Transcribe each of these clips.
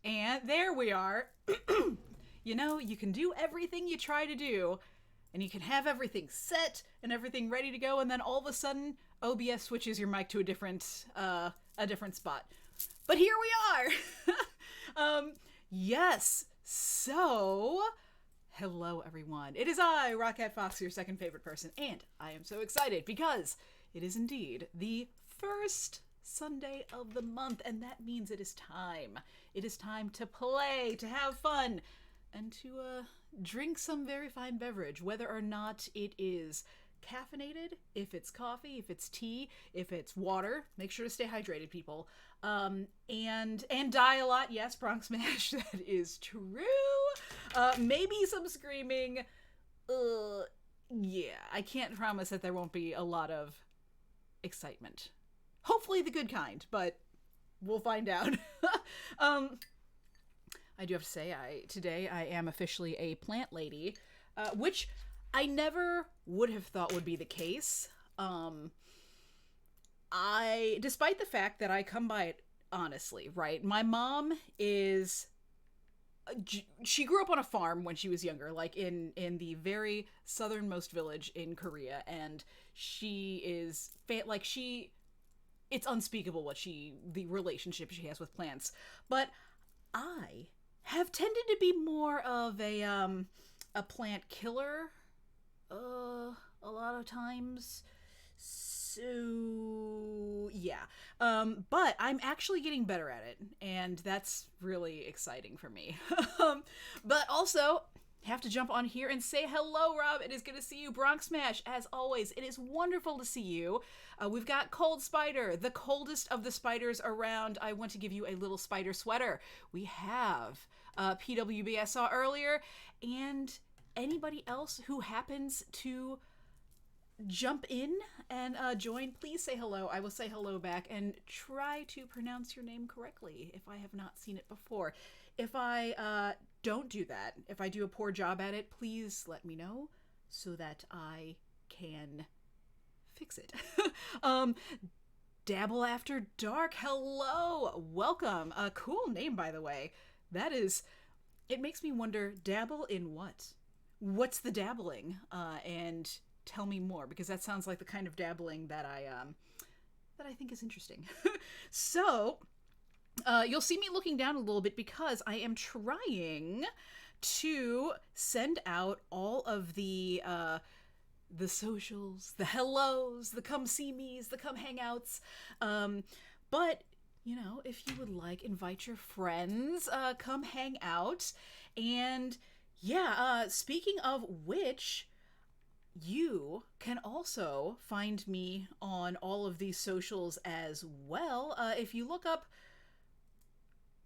And there we are. You know, you can do everything you try to do, and you can have everything set and everything ready to go, and then all of a sudden, OBS switches your mic to a different spot. But here we are! Yes, so... Hello, everyone. It is I, Rockette Fox, your second favorite person, and I am so excited because it is indeed the first Sunday of the month, and that means it is time. It is time to play, to have fun, and to drink some very fine beverage, whether or not it is caffeinated, if it's coffee, if it's tea, if it's water. Make sure to stay hydrated, people. And die a lot. Yes, Bronx Mash, that is true. Maybe some screaming. Yeah, I can't promise that there won't be a lot of excitement. Hopefully the good kind, but we'll find out. I do have to say, today I am officially a plant lady, which I never would have thought would be the case. Despite the fact that I come by it honestly, right? My mom she grew up on a farm when she was younger, like in the very southernmost village in Korea, and she is, it's unspeakable the relationship she has with plants. But I have tended to be more of a plant killer, a lot of times. So, yeah. But I'm actually getting better at it, and that's really exciting for me. But also, have to jump on here and say hello, Rob. It is good to see you. Bronx Smash, as always, it is wonderful to see you. We've got Cold Spider, the coldest of the spiders around. I want to give you a little spider sweater. We have PWB I saw earlier, and anybody else who happens to jump in and join, please say hello. I will say hello back and try to pronounce your name correctly if I have not seen it before. If I don't do that, if I do a poor job at it, please let me know so that I can fix it. Dabble After Dark, hello, welcome. A cool name, by the way. It makes me wonder, dabble in what? What's the dabbling? And tell me more, because that sounds like the kind of dabbling that I think is interesting. So, you'll see me looking down a little bit because I am trying to send out all of the socials, the hellos, the come see me's, the come hangouts. But, you know, if you would like, invite your friends, come hang out. And yeah, speaking of which, you can also find me on all of these socials as well. If you look up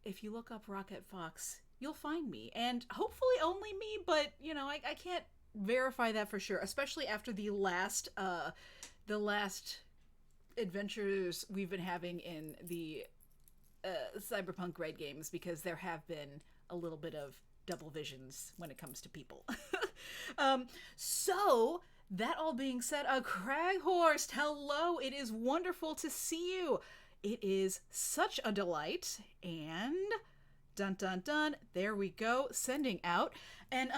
Rockette Fox, you'll find me, and hopefully only me. But you know, I can't verify that for sure, especially after the last adventures we've been having in the Cyberpunk raid games, because there have been a little bit of double visions when it comes to people. So that all being said, Craghorst, hello, it is wonderful to see you. It is such a delight. And dun dun dun, there we go, sending out. And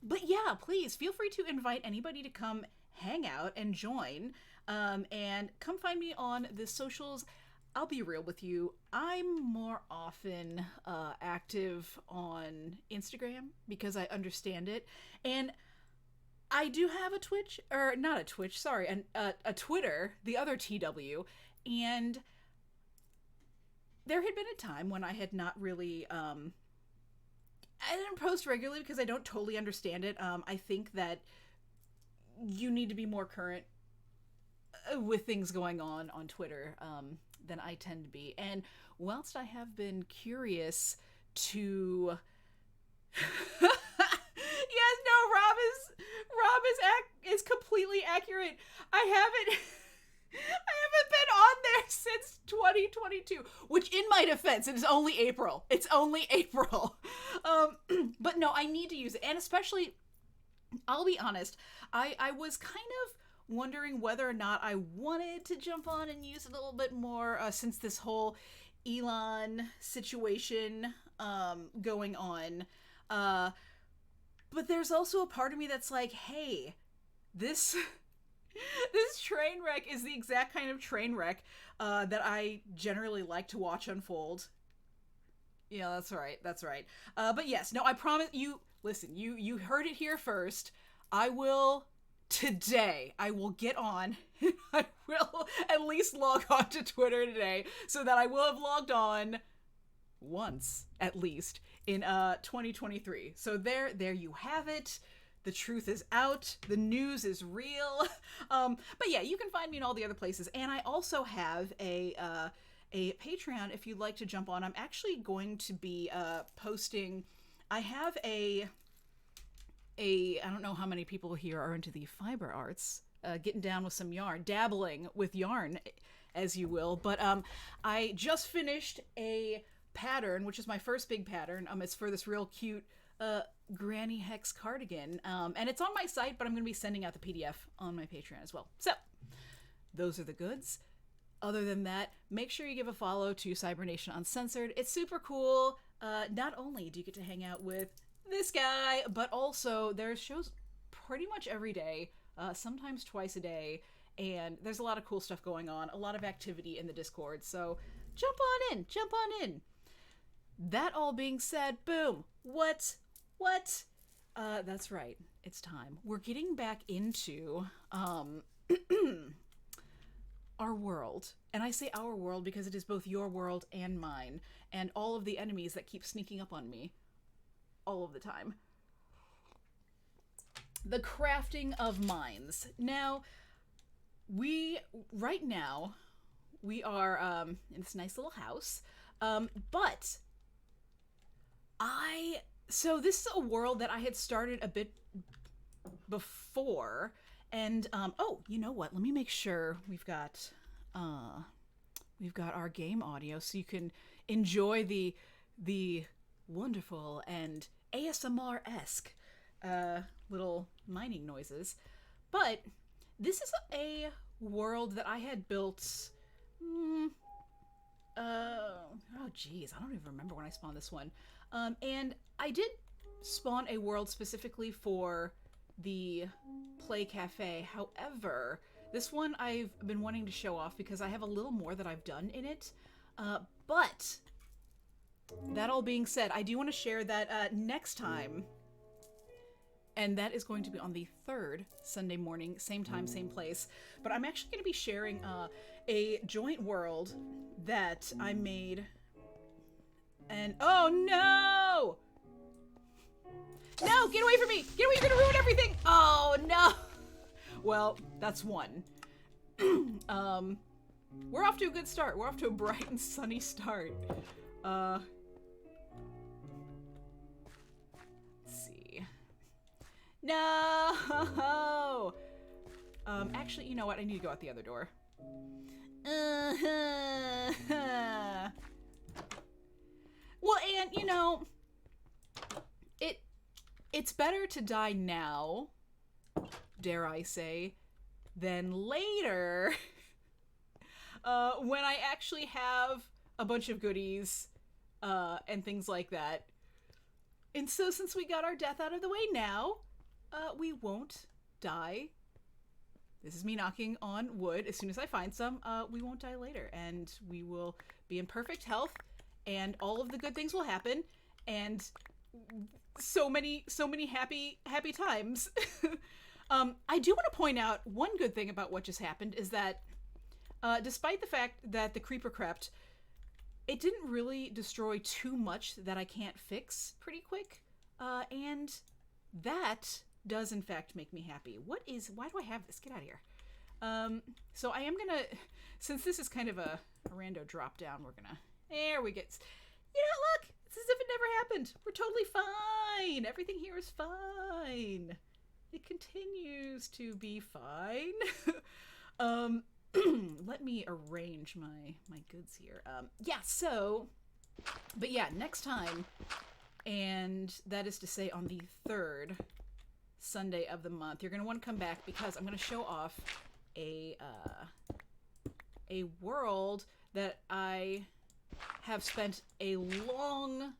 but yeah, please feel free to invite anybody to come hang out and join, and come find me on the socials. I'll be real with you, I'm more often active on Instagram because I understand it, and I do have a Twitch, or not a Twitch, sorry, a Twitter, the other TW, and there had been a time when I had not really, I didn't post regularly because I don't totally understand it. I think that you need to be more current with things going on Twitter than I tend to be. And whilst I have been curious to... Yes, no, Rob is completely accurate. I haven't been on there since 2022, which in my defense, it is only April. It's only April. But no, I need to use it. And especially, I'll be honest, I was kind of wondering whether or not I wanted to jump on and use it a little bit more, since this whole Elon situation going on. But there's also a part of me that's like, hey, this train wreck is the exact kind of train wreck that I generally like to watch unfold. Yeah, that's right. That's right. But yes, no, I promise you, listen, you heard it here first. I will get on. I will at least log on to Twitter today so that I will have logged on once at least in 2023. So there you have it. The truth is out. The news is real. But yeah, you can find me in all the other places. And I also have a Patreon if you'd like to jump on. I'm actually going to be posting. I have I don't know how many people here are into the fiber arts, getting down with some yarn, dabbling with yarn, as you will. But I just finished a pattern, which is my first big pattern. It's for this real cute granny hex cardigan, and it's on my site, but I'm going to be sending out the PDF on my Patreon as well. So those are the goods. Other than that, make sure you give a follow to Cybernation Uncensored. It's super cool. Not only do you get to hang out with this guy, but also there's shows pretty much every day, sometimes twice a day, and there's a lot of cool stuff going on, a lot of activity in the Discord, so jump on in. That all being said, boom, what? That's right, it's time. We're getting back into, our world. And I say our world because it is both your world and mine, and all of the enemies that keep sneaking up on me all of the time. The crafting of mines. Now, right now, we are in this nice little house, but so this is a world that I had started a bit before, and oh, you know what? Let me make sure we've got our game audio so you can enjoy the wonderful and ASMR-esque little mining noises. But this is a world that I had built. Oh geez, I don't even remember when I spawned this one. And I did spawn a world specifically for the Play Café. However, this one I've been wanting to show off because I have a little more that I've done in it. But that all being said, I do want to share that next time. And that is going to be on the 3rd Sunday morning, same time, same place. But I'm actually going to be sharing a joint world that I made. And oh no! No, get away from me! Get away, you're gonna ruin everything! Oh no! Well, that's one. We're off to a good start. We're off to a bright and sunny start. Let's see. No! Actually, you know what? I need to go out the other door. Well, and, you know, it's better to die now, dare I say, than later, when I actually have a bunch of goodies, and things like that. And so since we got our death out of the way now, we won't die. This is me knocking on wood. As soon as I find some, we won't die later, and we will be in perfect health, and all of the good things will happen, and so many happy times. I do want to point out one good thing about what just happened is that, despite the fact that the creeper crept, it didn't really destroy too much that I can't fix pretty quick, and that does in fact make me happy. Why do I have this? Get out of here. So I am gonna, since this is kind of a rando drop down, there we get, you know, look, it's as if it never happened. We're totally fine. Everything here is fine. It continues to be fine. Let me arrange my goods here. Yeah, so, but yeah, next time, and that is to say on the 3rd Sunday of the month, you're going to want to come back because I'm going to show off a world that I have spent a long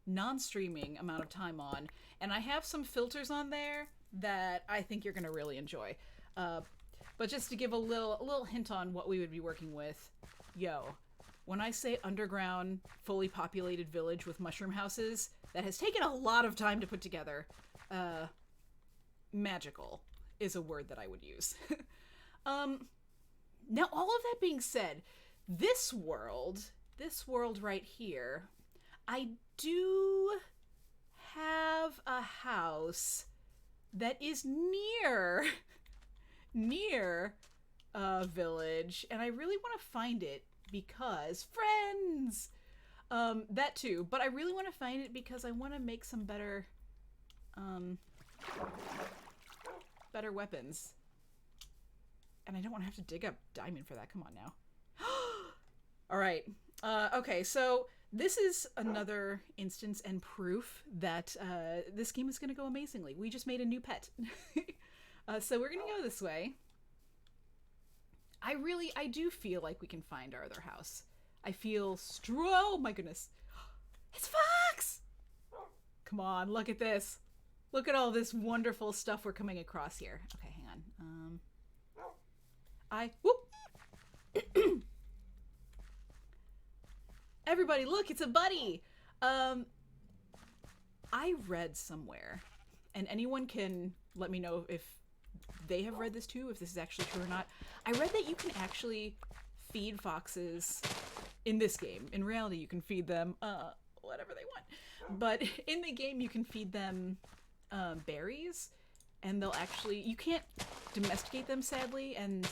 non-streaming amount of time on, and I have some filters on there that I think you're gonna really enjoy. But just to give a little hint on what we would be working with, when I say underground, fully populated village with mushroom houses, that has taken a lot of time to put together. Magical is a word that I would use. Now, all of that being said, this world right here, I do have a house that is near a village, and I really want to find it because friends, that too, but I really want to find it because I want to make some better weapons, and I don't want to have to dig up diamond for that. Come on now. All right. Okay, so this is another instance and proof that this game is going to go amazingly. We just made a new pet. So we're going to go this way. I do feel like we can find our other house. I feel oh my goodness. It's Fox! Come on, look at this. Look at all this wonderful stuff we're coming across here. Okay, hang on. Whoop! Everybody, look, it's a buddy! I read somewhere, and anyone can let me know if they have read this too, if this is actually true or not. I read that you can actually feed foxes in this game. In reality, you can feed them whatever they want. But in the game, you can feed them berries, and they'll actually... You can't domesticate them, sadly, and...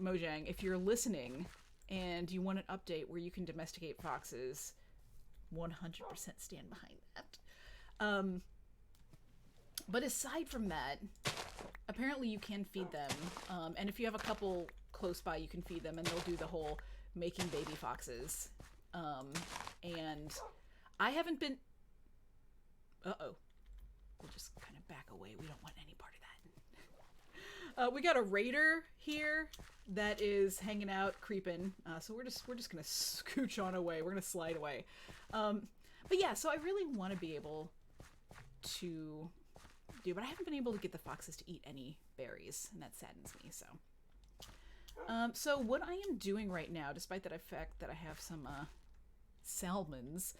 Mojang, if you're listening and you want an update where you can domesticate foxes, 100% stand behind that. But aside from that, apparently you can feed them, and if you have a couple close by, you can feed them, and they'll do the whole making baby foxes. And I haven't been... Uh-oh. We'll just kind of back away. We don't want any part of that. We got a raider here that is hanging out, creeping. So we're just gonna scooch on away. We're gonna slide away. But yeah, so I really want to be able to do, but I haven't been able to get the foxes to eat any berries, and that saddens me. So what I am doing right now, despite the fact that I have some salmons,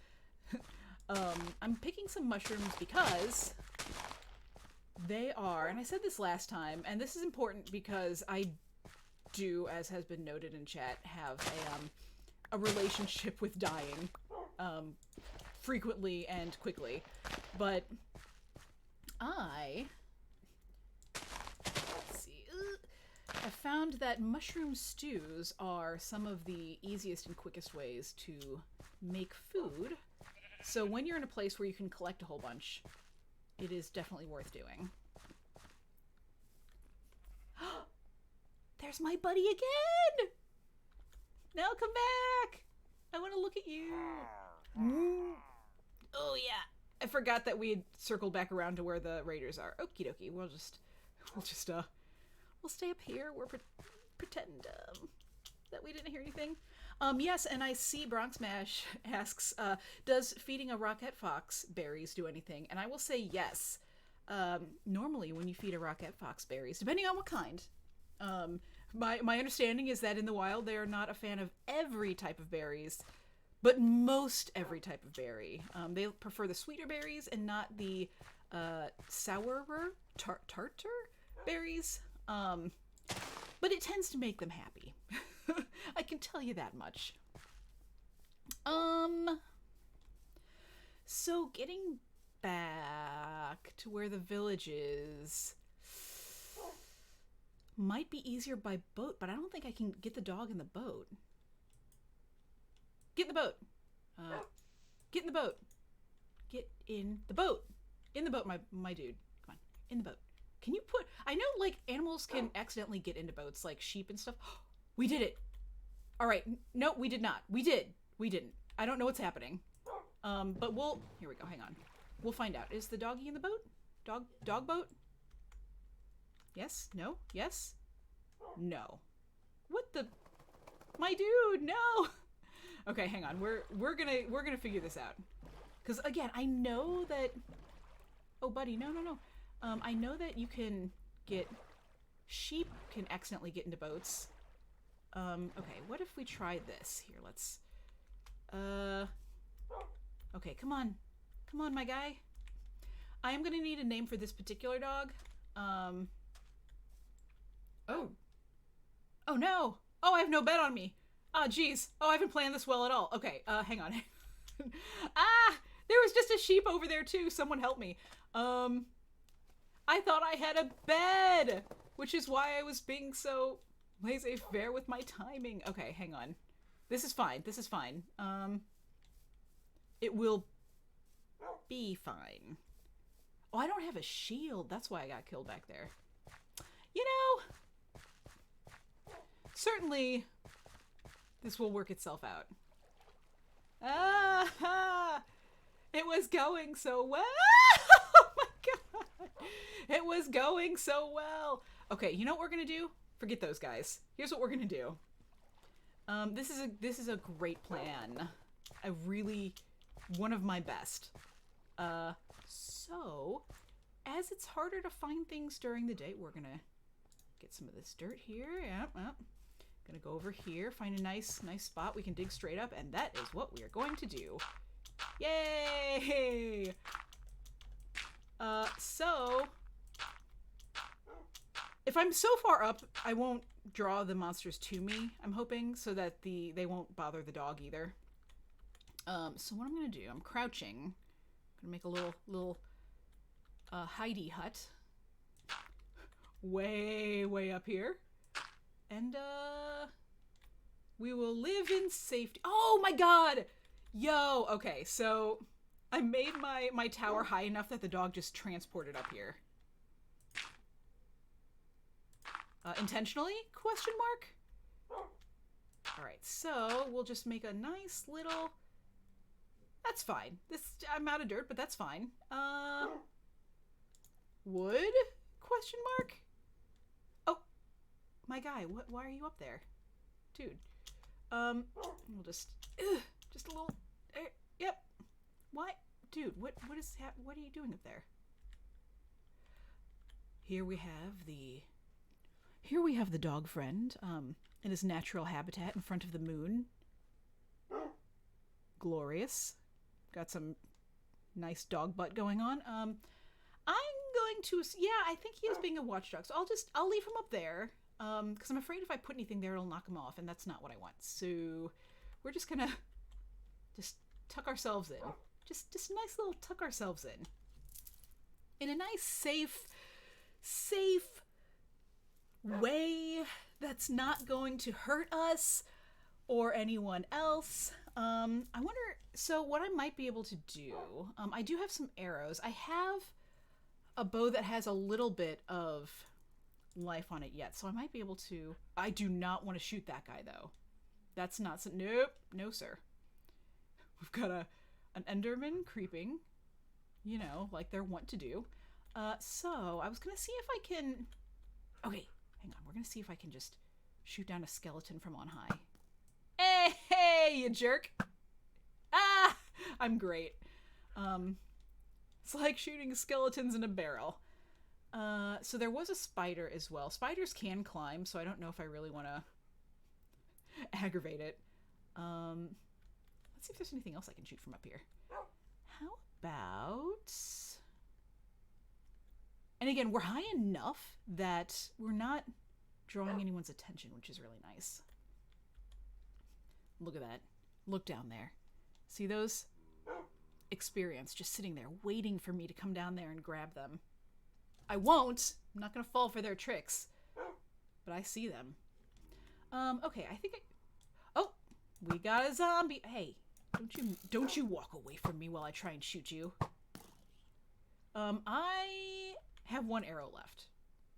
I'm picking some mushrooms because they are, and I said this last time, and this is important because I do, as has been noted in chat, have a relationship with dying frequently and quickly. But let's see, I found that mushroom stews are some of the easiest and quickest ways to make food. So when you're in a place where you can collect a whole bunch, it is definitely worth doing. There's my buddy again! Now come back! I want to look at you. Oh yeah, I forgot that we had circled back around to where the raiders are. Okie dokie, we'll stay up here. We'll pretend that we didn't hear anything. Yes, and I see Bronx Mash asks, does feeding a Rockette Fox berries do anything? And I will say yes. Normally when you feed a Rockette Fox berries, depending on what kind, my understanding is that in the wild they are not a fan of every type of berries, but most every type of berry. They prefer the sweeter berries and not the sourer, tartar berries. But it tends to make them happy. I can tell you that much. So getting back to where the village is might be easier by boat, but I don't think I can get the dog in the boat. Get in the boat. Get in the boat. Get in the boat. In the boat, my dude. Come on. In the boat. Can you put... I know, like, animals can accidentally get into boats, like sheep and stuff. We did it. All right. No, we did not. We did. We didn't. I don't know what's happening. But we'll... Here we go. Hang on. We'll find out. Is the doggy in the boat? Dog boat? Yes? No? Yes? No. What the... My dude, no! Okay, hang on. We're gonna figure this out. Because again, I know that... Oh, buddy, no. I know that you can get... Sheep can accidentally get into boats. Okay, what if we try this? Here, let's... Okay, come on. Come on, my guy. I am gonna need a name for this particular dog. Oh. Oh, no! Oh, I have no bed on me! Ah, geez. Oh, I haven't planned this well at all. Okay, hang on. Ah! There was just a sheep over there, too. Someone help me. I thought I had a bed! Which is why I was being so laissez-faire with my timing. Okay, hang on. This is fine. This is fine. It will be fine. Oh, I don't have a shield. That's why I got killed back there. You know, certainly this will work itself out. Ah! It was going so well! Oh my god! It was going so well! Okay, you know what we're gonna do? Forget those guys. Here's what we're gonna do. This is a great plan. One of my best. So, as it's harder to find things during the day, we're gonna get some of this dirt here. Yep. Gonna go over here, find a nice spot we can dig straight up, and that is what we are going to do. Yay! So, if I'm so far up, I won't draw the monsters to me, I'm hoping, so that they won't bother the dog either. So what I'm gonna do, I'm crouching. I'm gonna make a little hidey hut. Way up here. And, we will live in safety. Oh my god! Yo, okay, so I made my tower high enough that the dog just transported up here. Intentionally? Question mark? Alright, so we'll just make a nice little... That's fine. I'm out of dirt, but that's fine. Wood? Question mark? Oh, my guy, why are you up there? Dude. We'll just a little, yep. Why? Dude, what are you doing up there? Here we have the dog friend, in his natural habitat in front of the moon. Glorious. Got some nice dog butt going on. I'm going to, yeah, I think he is being a watchdog, so I'll leave him up there, because I'm afraid if I put anything there, it'll knock him off, and that's not what I want. So, we're just gonna tuck ourselves in. Just a nice little tuck ourselves in a nice, safe way that's not going to hurt us or anyone else. I wonder, so what I might be able to do, I do have some arrows. I have a bow that has a little bit of life on it yet, so I might be able to... I do not want to shoot that guy, though. That's not... Nope. No, sir. We've got an Enderman creeping, you know, like they're wont to do. So I was gonna see if I can... Okay, hang on. We're gonna see if I can just shoot down a skeleton from on high. Hey, you jerk! Ah! I'm great. It's like shooting skeletons in a barrel. So there was a spider as well. Spiders can climb, so I don't know if I really want to aggravate it. Let's see if there's anything else I can shoot from up here. How about... And again, we're high enough that we're not drawing anyone's attention, which is really nice. Look at that. Look down there. See those? Experience just sitting there waiting for me to come down there and grab them. I won't. I'm not gonna fall for their tricks. But I see them. Okay, I think Oh! We got a zombie! Hey, don't you walk away from me while I try and shoot you. I have one arrow left.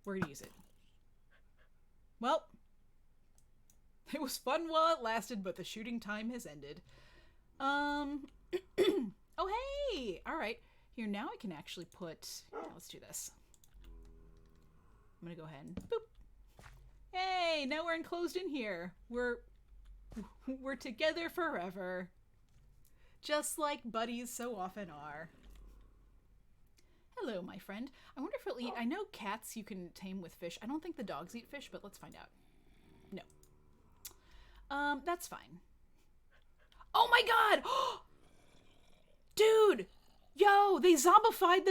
We're gonna use it. Well, it was fun while it lasted, but the shooting time has ended. Oh, hey! Alright. Here, now I can actually put... Yeah, let's do this. I'm gonna go ahead and... Boop! Hey! Now we're enclosed in here. We're We're together forever. Just like buddies so often are. Hello, my friend. I wonder if it'll eat... I know cats you can tame with fish. I don't think the dogs eat fish, but let's find out. No. That's fine. Oh my god! Dude! Yo, they zombified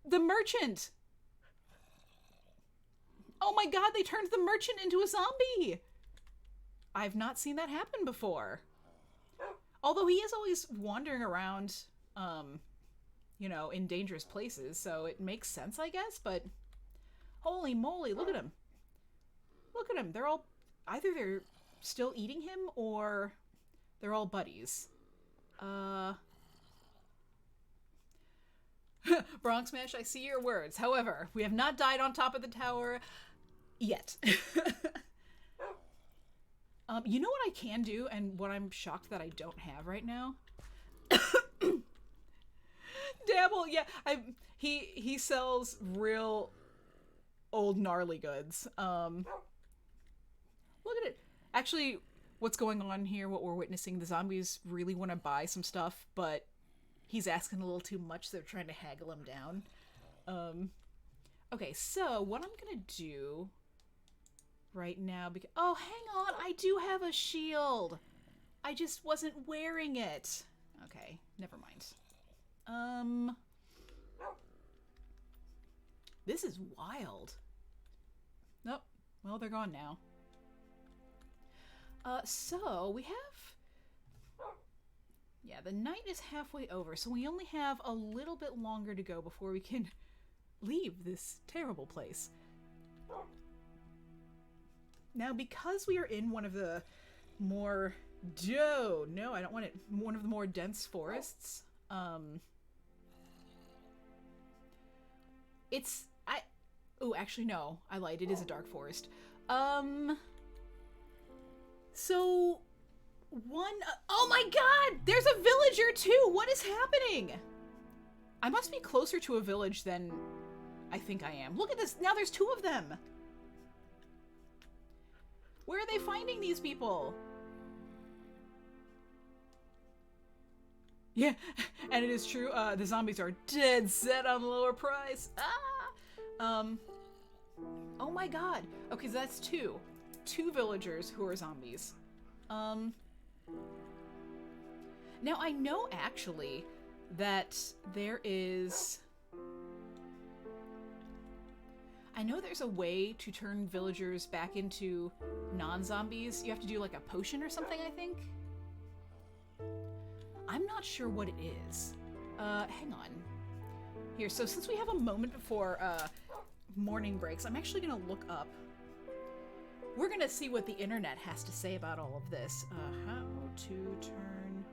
the merchant! Oh my god, they turned the merchant into a zombie! I've not seen that happen before. Although he is always wandering around, you know, in dangerous places, so it makes sense, I guess, but holy moly, look at him. Look at him. They're all, either they're still eating him or they're all buddies. Bronx Smash, I see your words. However, we have not died on top of the tower yet. You know what I can do, and what I'm shocked that I don't have right now? Dabble, yeah. He sells real old gnarly goods. Look at it. Actually, what's going on here, what we're witnessing, the zombies really want to buy some stuff, but he's asking a little too much, so they're trying to haggle him down. Okay, so what I'm gonna do right now, because oh, hang on, I do have a shield. I just wasn't wearing it. Okay, never mind. This is wild. Nope. Well, they're gone now. So we have... Yeah, the night is halfway over, so we only have a little bit longer to go before we can leave this terrible place. Now, because we are in one of the more... No, I don't want it. One of the more dense forests. It's... Oh, actually, no. I lied. It is a dark forest. So... oh my god! There's a villager, too! What is happening? I must be closer to a village than I think I am. Look at this! Now there's two of them! Where are they finding these people? Yeah, and it is true, the zombies are dead set on the lower price. Ah! Oh my god. Okay, so that's two. Two villagers who are zombies. Now I know actually that there is... I know there's a way to turn villagers back into non-zombies. You have to do like a potion or something, I think. I'm not sure what it is. Hang on. Here, so since we have a moment before morning breaks, I'm actually gonna look up. We're gonna see what the internet has to say about all of this. How to turn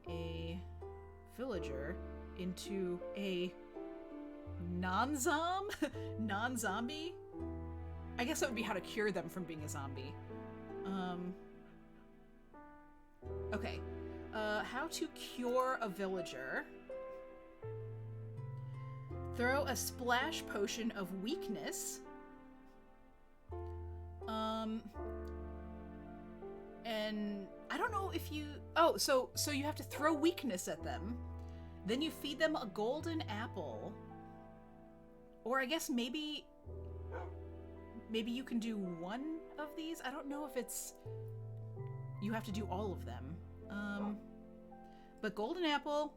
a villager into a non-zombie? I guess that would be how to cure them from being a zombie. Okay. How to cure a villager. Throw a splash potion of weakness. And I don't know if you... Oh, so you have to throw weakness at them. Then you feed them a golden apple. Or I guess maybe you can do one of these? I don't know if it's... You have to do all of them. But golden apple...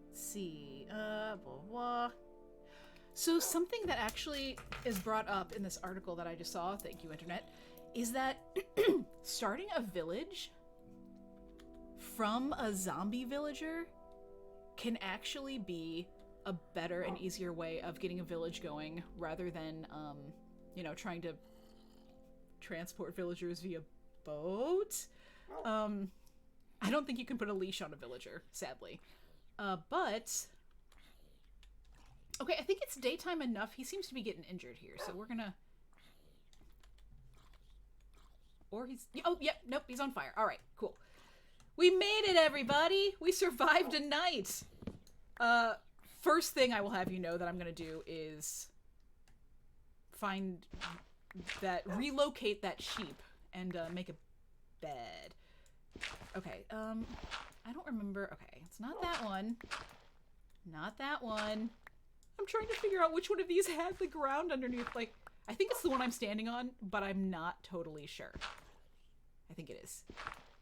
Let's see... blah, blah. So something that actually is brought up in this article that I just saw, thank you internet, is that starting a village from a zombie villager can actually be a better and easier way of getting a village going rather than, you know, trying to transport villagers via boat. I don't think you can put a leash on a villager, sadly. But... Okay, I think it's daytime enough. He seems to be getting injured here, so we're gonna... Or he's... Oh, yep, nope, he's on fire. Alright, cool. We made it, everybody! We survived a night! First thing I will have you know that I'm gonna do is find relocate that sheep and make a bed. Okay, I don't remember. Okay, it's not that one. Not that one. I'm trying to figure out which one of these had the ground underneath. Like, I think it's the one I'm standing on, but I'm not totally sure. I think it is.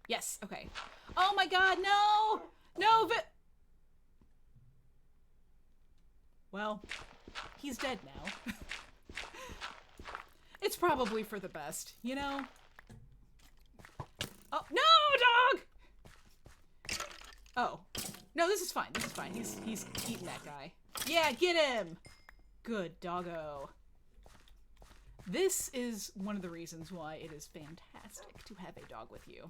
Yes, okay. Oh my god, no! No, well, he's dead now. It's probably for the best, you know? Oh, no, dog! Oh. No, this is fine. This is fine. He's eating that guy. Yeah, get him! Good doggo. This is one of the reasons why it is fantastic to have a dog with you.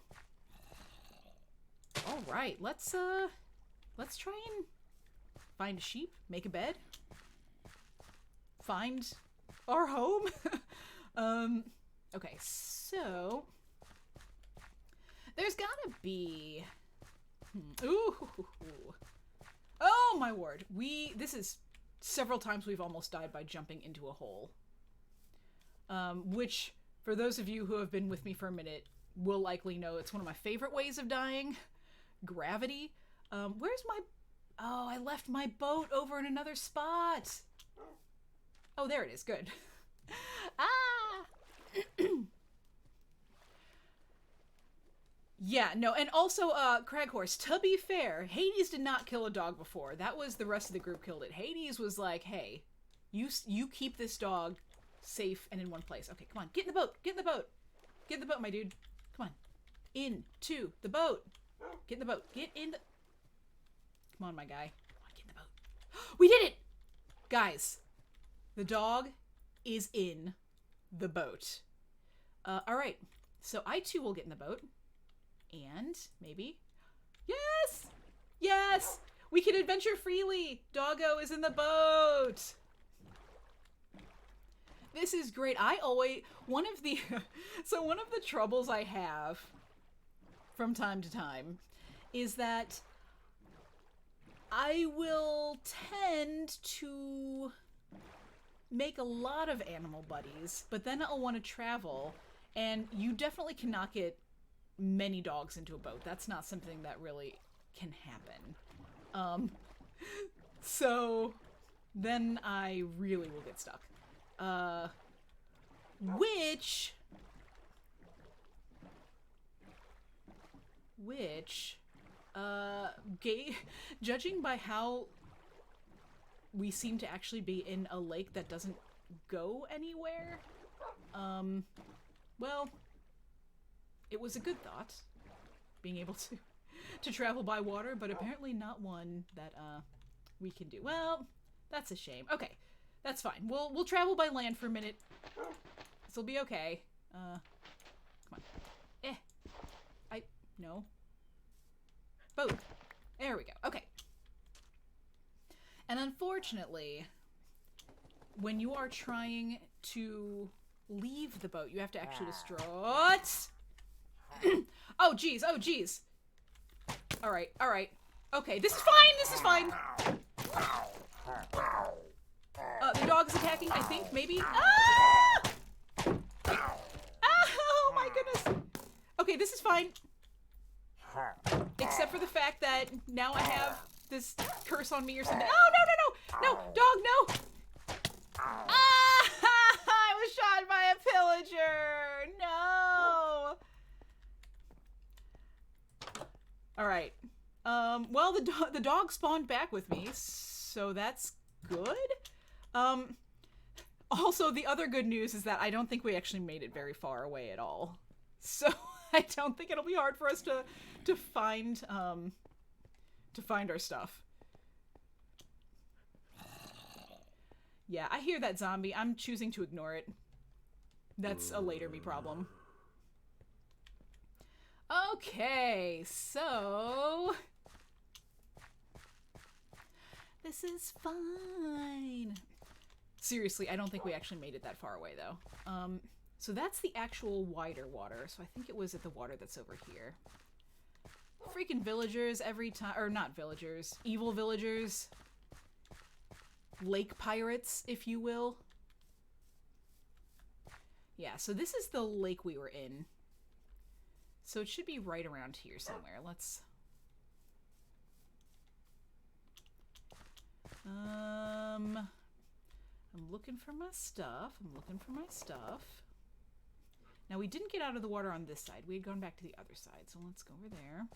All right, let's try and find a sheep, make a bed, find our home. Okay, so there's gotta be. Ooh. Oh my word. This is several times we've almost died by jumping into a hole. Which, for those of you who have been with me for a minute, will likely know it's one of my favorite ways of dying. Gravity. Where's my... Oh, I left my boat over in another spot. Oh, there it is. Good. Ah! Yeah, no, and also, Craghorse, to be fair, Hades did not kill a dog before. That was the rest of the group killed it. Hades was like, hey, you keep this dog safe and in one place. Okay, come on, get in the boat, get in the boat. Get in the boat, my dude. Come on. Into the boat. Get in the boat. Get in the... Come on, my guy. Come on, get in the boat. We did it! Guys, the dog is in the boat. Alright, so I too will get in the boat. And maybe... Yes! Yes! We can adventure freely! Doggo is in the boat! This is great. One of the troubles I have from time to time is that I will tend to make a lot of animal buddies, but then I'll want to travel, and you definitely cannot get many dogs into a boat. That's not something that really can happen. So then I really will get stuck. Judging by how we seem to actually be in a lake that doesn't go anywhere, well, it was a good thought, being able to travel by water, but apparently not one that, we can do. Well, that's a shame. Okay, that's fine. We'll travel by land for a minute. This'll be okay. Come on. No. Boat. There we go. Okay. And unfortunately, when you are trying to leave the boat, you have to actually destroy... What? Oh, geez. Oh, geez. All right. All right. Okay, this is fine. This is fine. The dog is attacking, I think, maybe. Ah! Oh, my goodness. Okay, this is fine. Except for the fact that now I have this curse on me or something. Oh, no, no, no. No, dog, no. Ah! I was shot by a pillager. No. All right. Well, the dog spawned back with me, so that's good. Also, the other good news is that I don't think we actually made it very far away at all. So I don't think it'll be hard for us to find our stuff. Yeah, I hear that zombie. I'm choosing to ignore it. That's a later me problem. Okay, so this is fine. Seriously, I don't think we actually made it that far away, though. So that's the actual wider water. So I think it was at the water that's over here. Freaking villagers every time, or not villagers, evil villagers. Lake pirates, if you will. Yeah, so this is the lake we were in. So it should be right around here somewhere. Let's... I'm looking for my stuff. Now, we didn't get out of the water on this side. We had gone back to the other side, so let's go over there.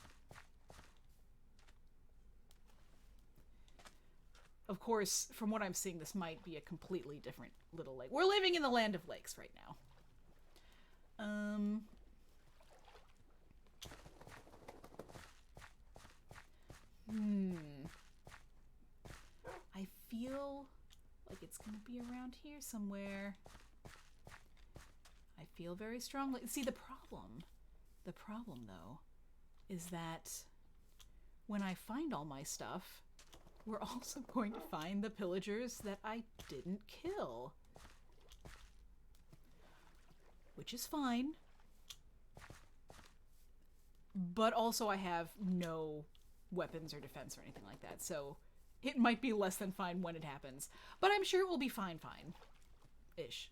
Of course, from what I'm seeing, this might be a completely different little lake. We're living in the land of lakes right now. I feel like it's gonna be around here somewhere. I feel very strongly. See, the problem though, is that when I find all my stuff, we're also going to find the pillagers that I didn't kill. Which is fine. But also I have no weapons or defense or anything like that, so it might be less than fine when it happens. But I'm sure it will be fine. Ish.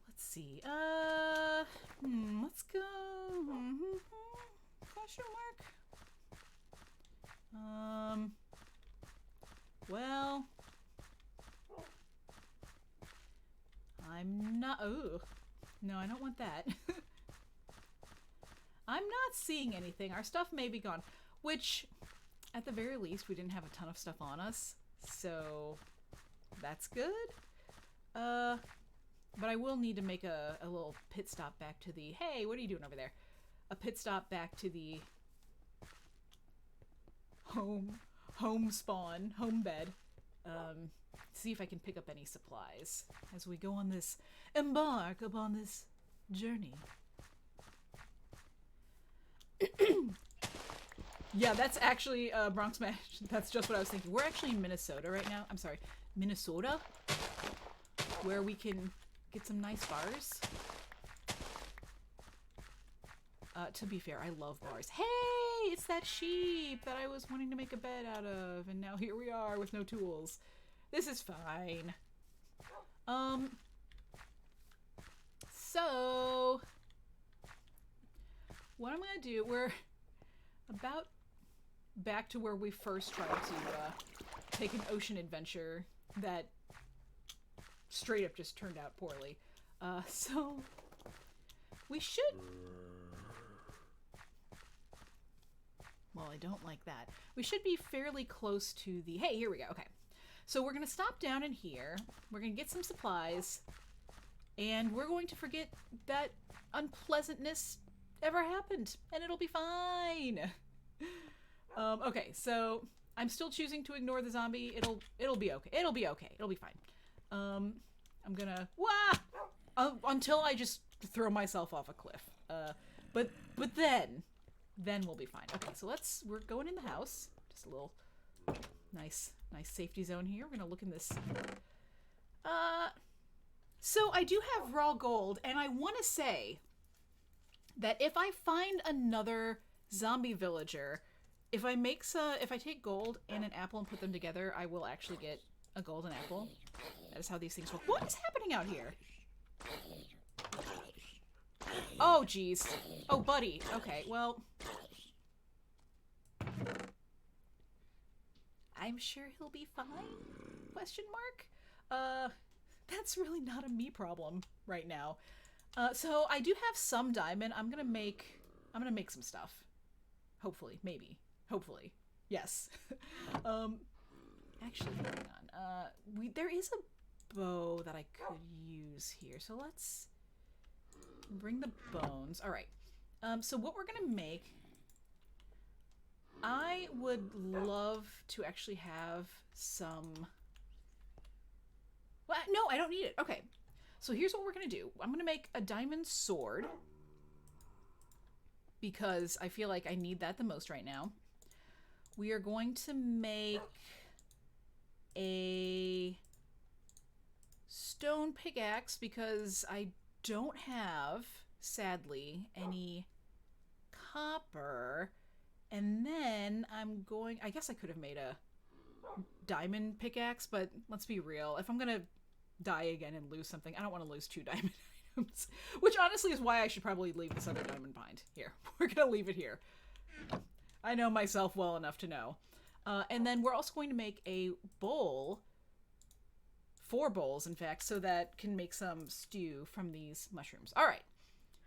Let's see. Let's go. Question mark? Well, I'm not... Oh, no, I don't want that. I'm not seeing anything. Our stuff may be gone, which, at the very least, we didn't have a ton of stuff on us, so that's good. But I will need to make a little pit stop back to the... Hey, what are you doing over there? A pit stop back to the home spawn, home bed. See if I can pick up any supplies as we go on this... Embark upon this journey. Yeah, that's actually Bronx Smash. That's just what I was thinking. We're actually in Minnesota right now. I'm sorry, Minnesota, where we can get some nice bars. To be fair, I love bars. Hey, it's that sheep that I was wanting to make a bed out of, and now here we are with no tools. This is fine. So what I'm gonna do, we're about back to where we first tried to take an ocean adventure that straight up just turned out poorly. So we should... Well, I don't like that. We should be fairly close to the... Hey, here we go. Okay. So we're going to stop down in here. We're going to get some supplies. And we're going to forget that unpleasantness ever happened. And it'll be fine. Okay, so I'm still choosing to ignore the zombie. It'll be okay. It'll be okay. It'll be fine. I'm gonna... Wah! Until I just throw myself off a cliff. But then we'll be fine. Okay, so we're going in the house. Just a little nice safety zone here. We're gonna look in this. So I do have raw gold, and I want to say that if I find another zombie villager, if I take gold and an apple and put them together, I will actually get a golden apple. That is how these things work. What is happening out here? Oh, geez. Oh, buddy. Okay, well... I'm sure he'll be fine? Question mark? That's really not a me problem right now. So I do have some diamond. I'm gonna make some stuff. Hopefully. Maybe. Hopefully. Yes. Actually, hang on. There is a bow that I could use here. So let's bring the bones. All right. So what we're gonna make... I would love to actually have some... Well, no, I don't need it. Okay. So here's what we're gonna do. I'm gonna make a diamond sword, because I feel like I need that the most right now. We are going to make a stone pickaxe because I don't have, sadly, any copper. And then I guess I could have made a diamond pickaxe, but let's be real. If I'm gonna die again and lose something. I don't want to lose 2 diamond items, which honestly is why I should probably leave this other diamond behind. Here, we're gonna leave it here. I know myself well enough to know. And then we're also going to make a bowl, 4 bowls in fact, so that can make some stew from these mushrooms. All right,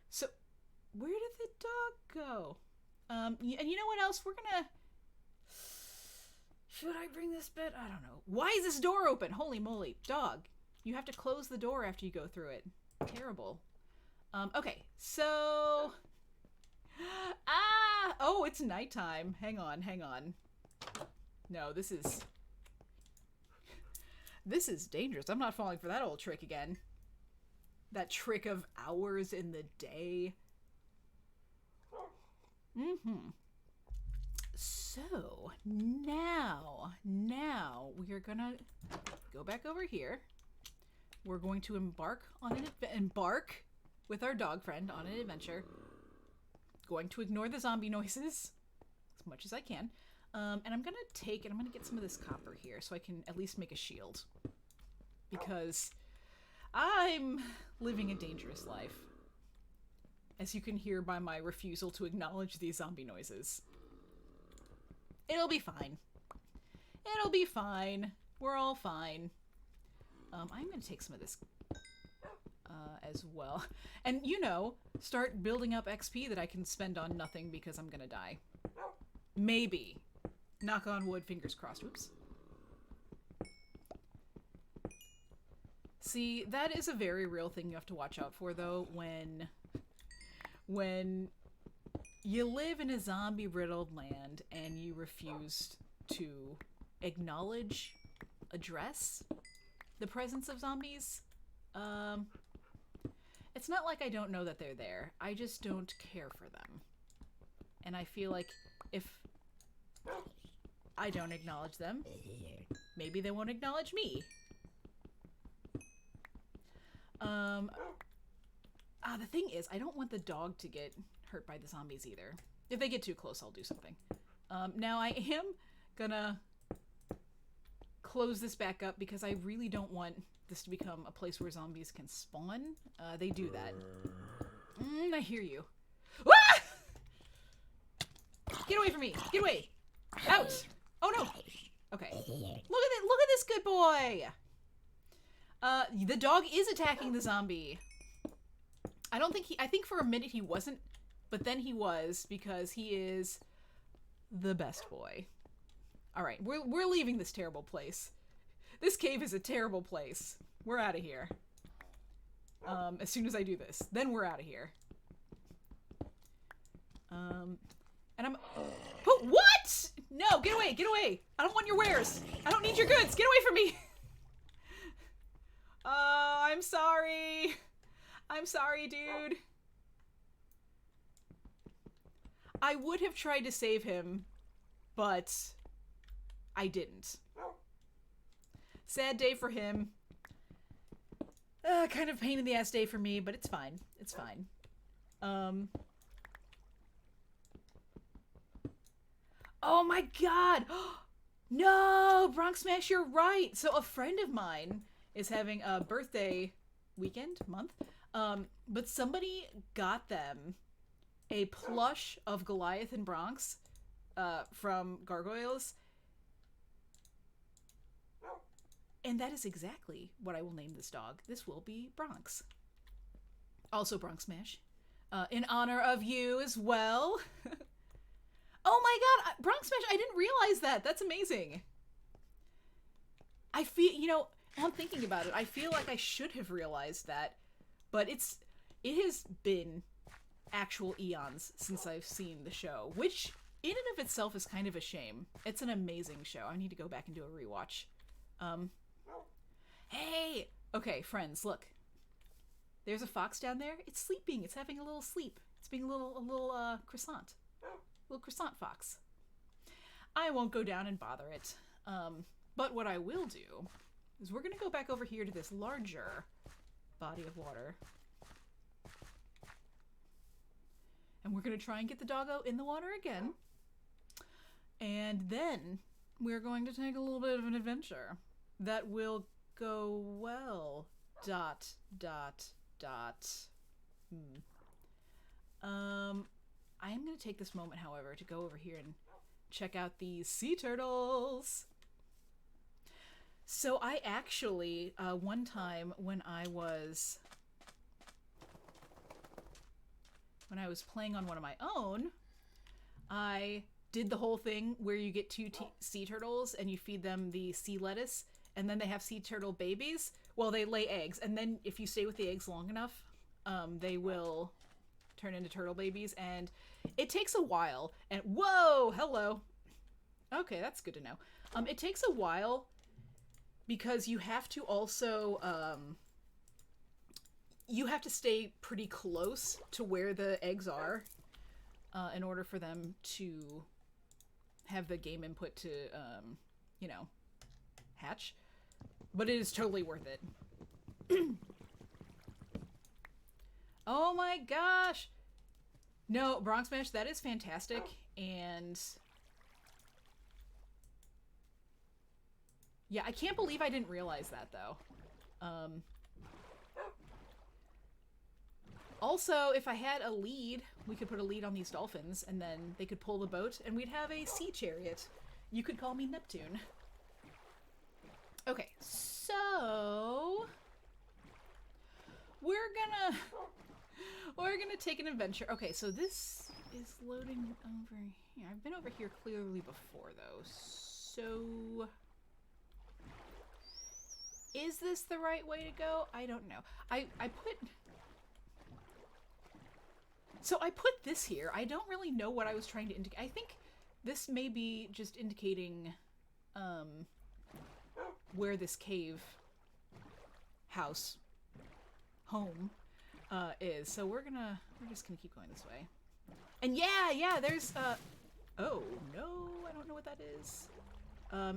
so where did the dog go? And you know what else? We're gonna... Should I bring this bit? I don't know. Why is this door open? Holy moly. Dog, you have to close the door after you go through it. Terrible. Okay, so... Oh, it's nighttime. Hang on, hang on. No, this is dangerous. I'm not falling for that old trick again. That trick of hours in the day. So, now we are gonna go back over here. We're going to embark with our dog friend on an adventure. Going to ignore the zombie noises as much as I can. And I'm gonna get some of this copper here so I can at least make a shield. Because I'm living a dangerous life. As you can hear by my refusal to acknowledge these zombie noises. It'll be fine. It'll be fine. We're all fine. I'm gonna take some of this as well. And, you know, start building up XP that I can spend on nothing because I'm gonna die. Maybe. Knock on wood, fingers crossed. Oops. See, that is a very real thing you have to watch out for, though, when you live in a zombie-riddled land and you refuse to address the presence of zombies. It's not like I don't know that they're there. I just don't care for them. And I feel like if I don't acknowledge them, maybe they won't acknowledge me. The thing is, I don't want the dog to get hurt by the zombies either. If they get too close, I'll do something. Now I am gonna close this back up because I really don't want this to become a place where zombies can spawn. They do that. I hear you. Ah! Get away from me! Get away! Out! Oh no! Okay. Look at it! Look at this good boy! The dog is attacking the zombie. I think for a minute he wasn't, but then he was because he is the best boy. Alright, we're leaving this terrible place. This cave is a terrible place. We're out of here. As soon as I do this. Then we're out of here. And I'm... Oh, what?! No, get away, get away! I don't want your wares! I don't need your goods! Get away from me! I'm sorry. I'm sorry, dude. I would have tried to save him, but I didn't. Sad day for him. Kind of pain in the ass day for me, but it's fine. It's fine. Oh my god! No! Bronx Smash, you're right! So a friend of mine is having a birthday weekend, month, but somebody got them a plush of Goliath and Bronx from Gargoyles. And that is exactly what I will name this dog. This will be Bronx. Also Bronx Smash. In honor of you as well. Oh my god, Bronx Smash, I didn't realize that. That's amazing. I feel, you know, I'm thinking about it. I feel like I should have realized that, but it has been actual eons since I've seen the show, which in and of itself is kind of a shame. It's an amazing show. I need to go back and do a rewatch. Hey! Okay, friends, look. There's a fox down there. It's sleeping. It's having a little sleep. It's being a little croissant. Little croissant fox. I won't go down and bother it. But what I will do is we're gonna go back over here to this larger body of water. And we're gonna try and get the doggo in the water again. And then we're going to take a little bit of an adventure that will go well. ... I am going to take this moment, however, to go over here and check out these sea turtles. So I actually, one time when I was playing on one of my own, I did the whole thing where you get two sea turtles and you feed them the sea lettuce, and then they have sea turtle babies. Well, they lay eggs, and then if you stay with the eggs long enough, they will turn into turtle babies, and it takes a while. And whoa, hello. Okay, that's good to know. It takes a while because you have to also you have to stay pretty close to where the eggs are in order for them to have the game input to you know, hatch. But it is totally worth it. Oh my gosh! No, Bronx Mash, that is fantastic, and yeah, I can't believe I didn't realize that, though. Also, if I had a lead, we could put a lead on these dolphins, and then they could pull the boat, and we'd have a sea chariot. You could call me Neptune. Okay, so we're gonna take an adventure. Okay, so this is loading over here. I've been over here clearly before, though. So is this the right way to go? I don't know. I put this here. I don't really know what I was trying to indicate. I think this may be just indicating where this cave house home is. So we're just gonna keep going this way. And yeah, there's oh no, I don't know what that is.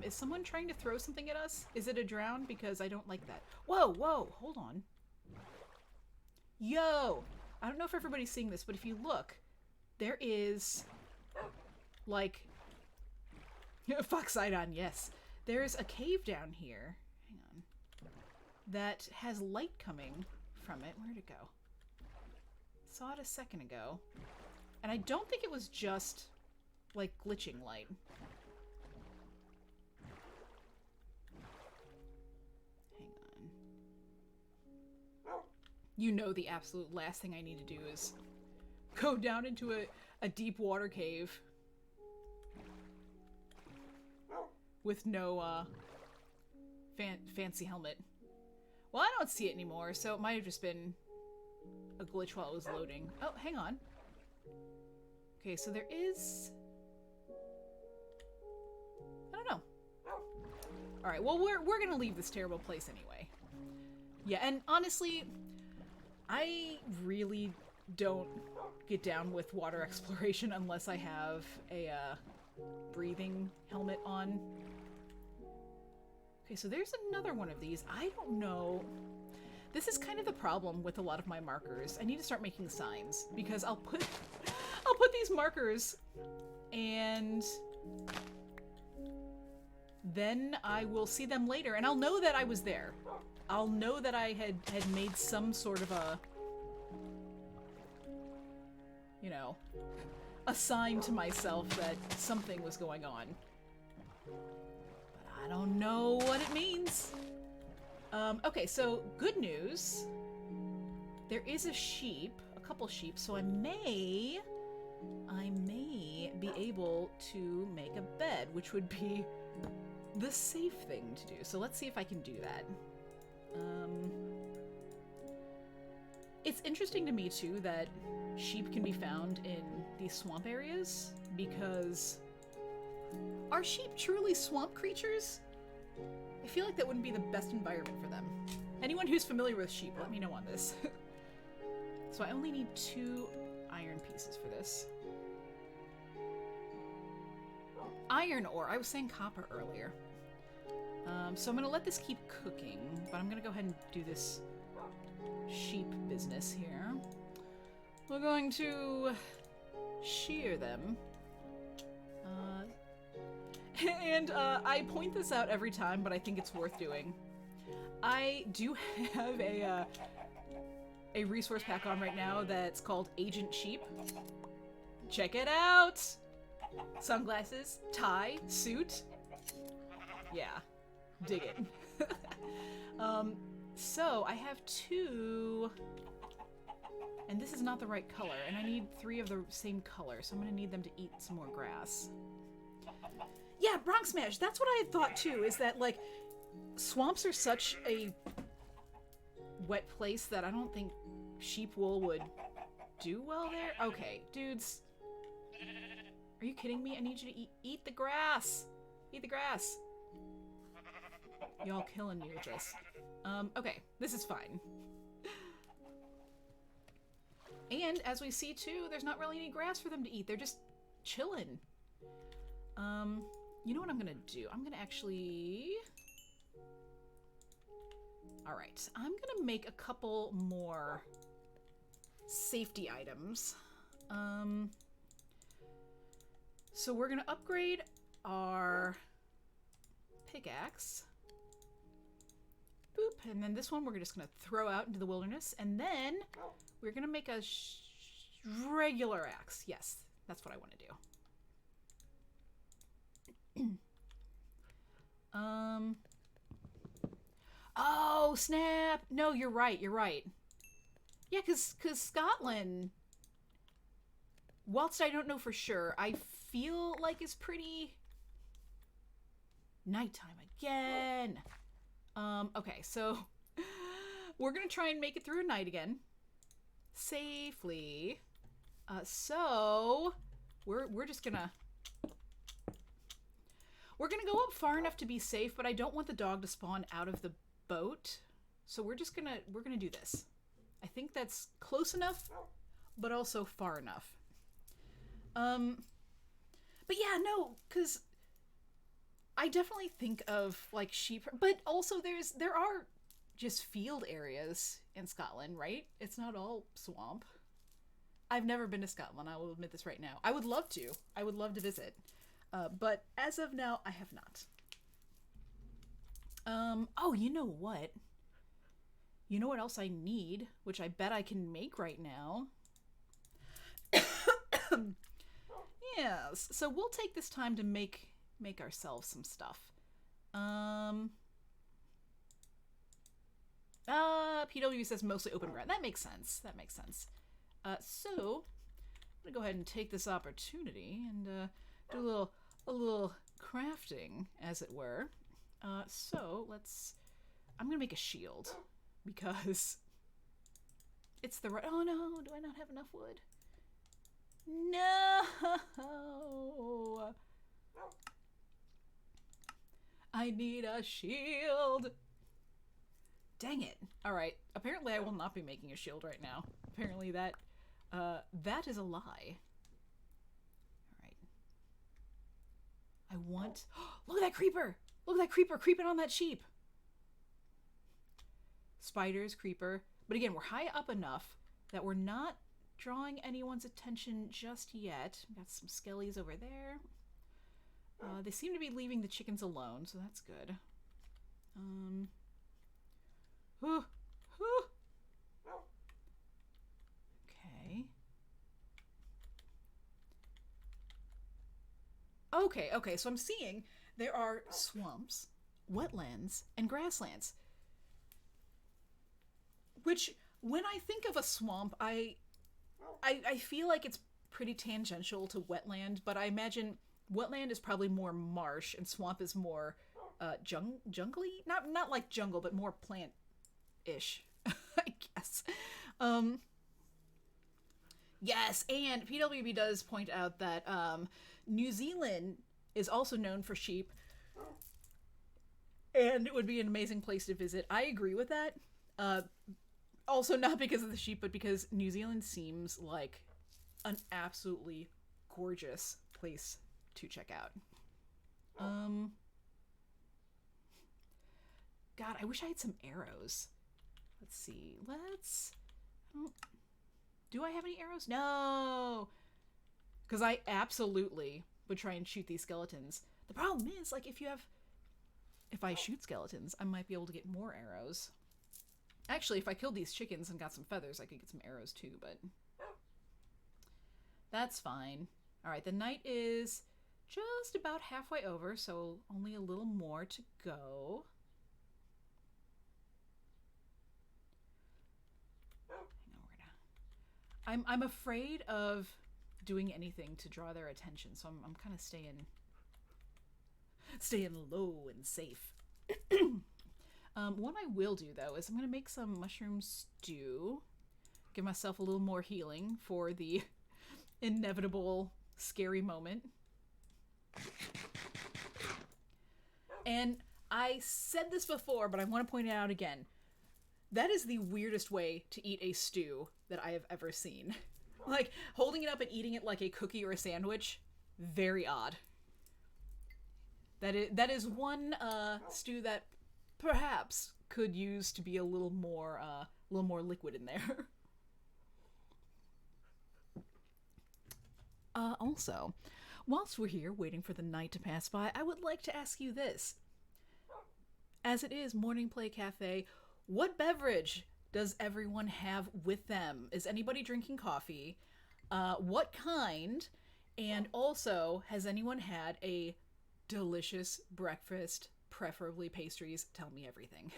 Is someone trying to throw something at us? Is it a drown? Because I don't like that. Whoa, hold on. Yo! I don't know if everybody's seeing this, but if you look, there is, like, Fox Sidon, yes. There's a cave down here, hang on, that has light coming from it. Where'd it go? Saw it a second ago. And I don't think it was just, like, glitching light. You know, the absolute last thing I need to do is go down into a deep water cave with no fancy helmet. Well, I don't see it anymore, so it might have just been a glitch while it was loading. Oh, hang on. Okay, so there is... I don't know. Alright, well, we're gonna leave this terrible place anyway. Yeah, and honestly, I really don't get down with water exploration unless I have a breathing helmet on. Okay, so there's another one of these. I don't know. This is kind of the problem with a lot of my markers. I need to start making signs because I'll put these markers and then I will see them later and I'll know that I was there. I'll know that I had made some sort of a, you know, a sign to myself that something was going on. But I don't know what it means. Okay, so good news. There is a sheep, a couple sheep, so I may be able to make a bed, which would be the safe thing to do. So let's see if I can do that. It's interesting to me, too, that sheep can be found in these swamp areas, because are sheep truly swamp creatures? I feel like that wouldn't be the best environment for them. Anyone who's familiar with sheep, let me know on this. So I only need 2 iron pieces for this. Iron ore. I was saying copper earlier. So I'm gonna let this keep cooking, but I'm gonna go ahead and do this sheep business here. We're going to shear them. And I point this out every time, but I think it's worth doing. I do have a resource pack on right now that's called Agent Sheep. Check it out! Sunglasses, tie, suit. Yeah, dig it. So I have 2, and this is not the right color, and I need 3 of the same color, so I'm gonna need them to eat some more grass. Yeah, Bronx Smash, that's what I had thought too, is that, like, swamps are such a wet place that I don't think sheep wool would do well there. Okay, dudes. Are you kidding me? I need you to eat the grass! Eat the grass! Y'all killing me with this. Okay, this is fine. And, as we see too, there's not really any grass for them to eat. They're just chilling. You know what I'm gonna do? I'm gonna actually... Alright, I'm gonna make a couple more safety items. So we're gonna upgrade our pickaxe. Boop, and then this one we're just gonna throw out into the wilderness, and then we're gonna make a regular axe. Yes, that's what I want to do. Oh, snap! No, you're right, you're right. Yeah, cause Scotland, whilst I don't know for sure, I feel like it's pretty nighttime again. Okay, so we're gonna try and make it through a night again. Safely. So we're just gonna... We're gonna go up far enough to be safe, but I don't want the dog to spawn out of the boat. So we're gonna do this. I think that's close enough, but also far enough. But yeah, no, because I definitely think of, like, sheep, but also there are just field areas in Scotland, right? It's not all swamp. I've never been to Scotland, I will admit this right now. I would love to. I would love to visit. But as of now, I have not. Oh, you know what? You know what else I need, which I bet I can make right now? Yes, so we'll take this time to make ourselves some stuff. PW says mostly open ground. That makes sense. That makes sense. So I'm gonna go ahead and take this opportunity and do a little crafting, as it were. So I'm gonna make a shield because it's the right. Oh no! Do I not have enough wood? No! I need a shield! Dang it. Alright, apparently I will not be making a shield right now. Apparently that is a lie. Alright. I want... Look at that creeper! Look at that creeper creeping on that sheep! Spiders, creeper. But again, we're high up enough that we're not drawing anyone's attention just yet. We've got some skellies over there. They seem to be leaving the chickens alone, so that's good. Okay, so I'm seeing there are swamps, wetlands, and grasslands. Which, when I think of a swamp, I feel like it's pretty tangential to wetland, but I imagine wetland is probably more marsh and swamp is more jungly? Not like jungle, but more plant-ish, I guess. Yes, and PWB does point out that New Zealand is also known for sheep, and it would be an amazing place to visit. I agree with that. Also not because of the sheep, but because New Zealand seems like an absolutely gorgeous place to check out. God, I wish I had some arrows. Let's see. Do I have any arrows? No! Because I absolutely would try and shoot these skeletons. The problem is, like, if you have if I shoot skeletons, I might be able to get more arrows. Actually, if I killed these chickens and got some feathers, I could get some arrows too, but that's fine. All right, the night is just about halfway over, so only a little more to go. Hang on, I'm afraid of doing anything to draw their attention, so I'm kind of staying low and safe. What I will do, though, is I'm going to make some mushroom stew. Give myself a little more healing for the inevitable scary moment. And I said this before, but I want to point it out again. That is the weirdest way to eat a stew that I have ever seen. Like, holding it up and eating it like a cookie or a sandwich, very odd. That is one stew that perhaps could use to be a little more liquid in there. Also, whilst we're here waiting for the night to pass by, I would like to ask you this. As it is Morning Play Cafe, what beverage does everyone have with them? Is anybody drinking coffee? What kind? And also, has anyone had a delicious breakfast, preferably pastries? Tell me everything.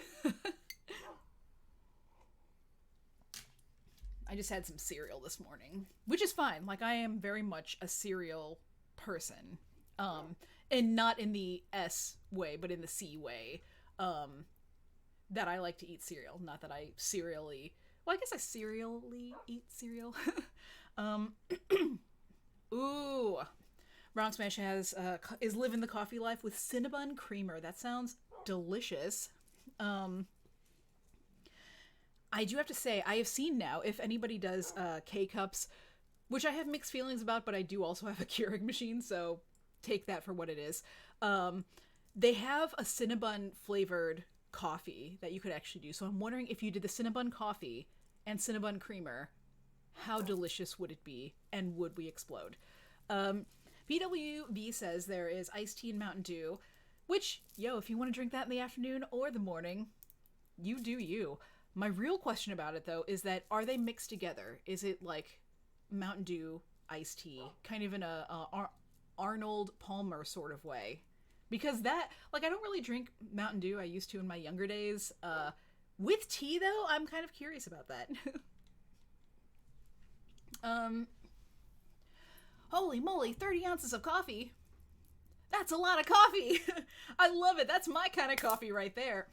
I just had some cereal this morning, which is fine. Like, I am very much a cereal person. And not in the S way, but in the C way. That I like to eat cereal. Not that I serially... Well, I guess I serially eat cereal. Ooh. Brown Smash is living the coffee life with Cinnabon creamer. That sounds delicious. I do have to say, I have seen now, if anybody does K-Cups, which I have mixed feelings about, but I do also have a Keurig machine, so take that for what it is. They have a Cinnabon flavored coffee that you could actually do. So I'm wondering if you did the Cinnabon coffee and Cinnabon creamer, how delicious would it be, and would we explode? PWB says there is iced tea and Mountain Dew, which, yo, if you want to drink that in the afternoon or the morning, you do you. My real question about it, though, is that are they mixed together? Is it like Mountain Dew iced tea, kind of in a Arnold Palmer sort of way? Because that, like, I don't really drink Mountain Dew. I used to in my younger days. With tea, though, I'm kind of curious about that. Holy moly, 30 ounces of coffee. That's a lot of coffee. I love it. That's my kind of coffee right there.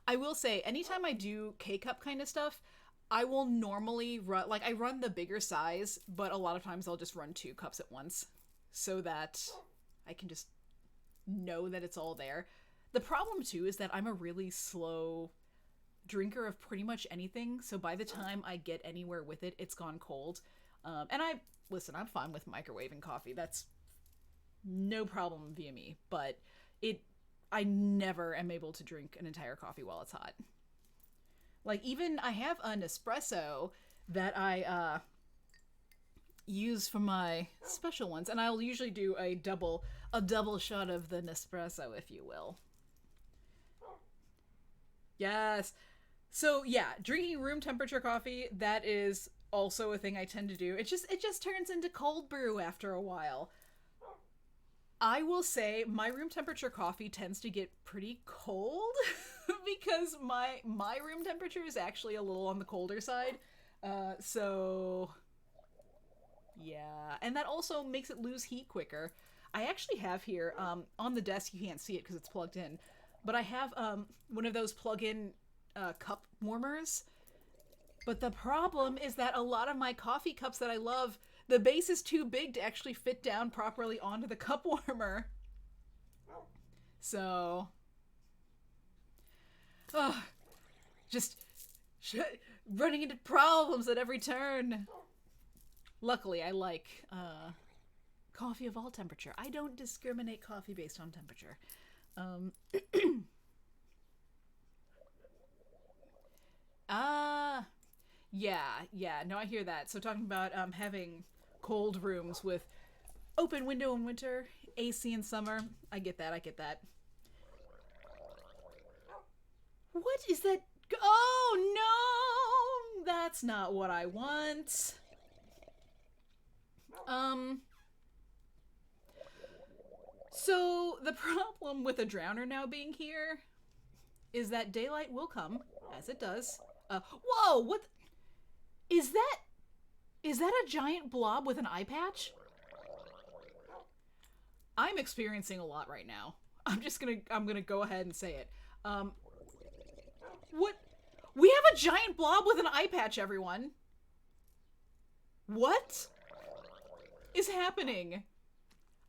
I will say, anytime I do K-Cup kind of stuff, I will normally run, like, I run the bigger size, but a lot of times I'll just run 2 cups at once so that I can just know that it's all there. The problem, too, is that I'm a really slow drinker of pretty much anything, so by the time I get anywhere with it, it's gone cold. And I'm fine with microwaving coffee. That's no problem via me, but I never am able to drink an entire coffee while it's hot. Like, even I have an espresso that I use for my special ones, and I'll usually do a double shot of the Nespresso, if you will. Yes. So yeah, drinking room temperature coffee, that is also a thing I tend to do. It just turns into cold brew after a while. I will say my room temperature coffee tends to get pretty cold because my room temperature is actually a little on the colder side. So yeah, and that also makes it lose heat quicker. I actually have here, on the desk, you can't see it because it's plugged in, but I have one of those plug-in cup warmers. But the problem is that a lot of my coffee cups that I love, the base is too big to actually fit down properly onto the cup warmer. So, just running into problems at every turn. Luckily, I like coffee of all temperature. I don't discriminate coffee based on temperature. Yeah, no, I hear that. So talking about having cold rooms with open window in winter, AC in summer, I get that. What is that? Oh no! That's not what I want. So the problem with a drowner now being here is that daylight will come, as it does. Whoa! What? Is that a giant blob with an eye patch? I'm experiencing a lot right now. I'm gonna go ahead and say it. What? We have a giant blob with an eye patch, everyone. What is happening?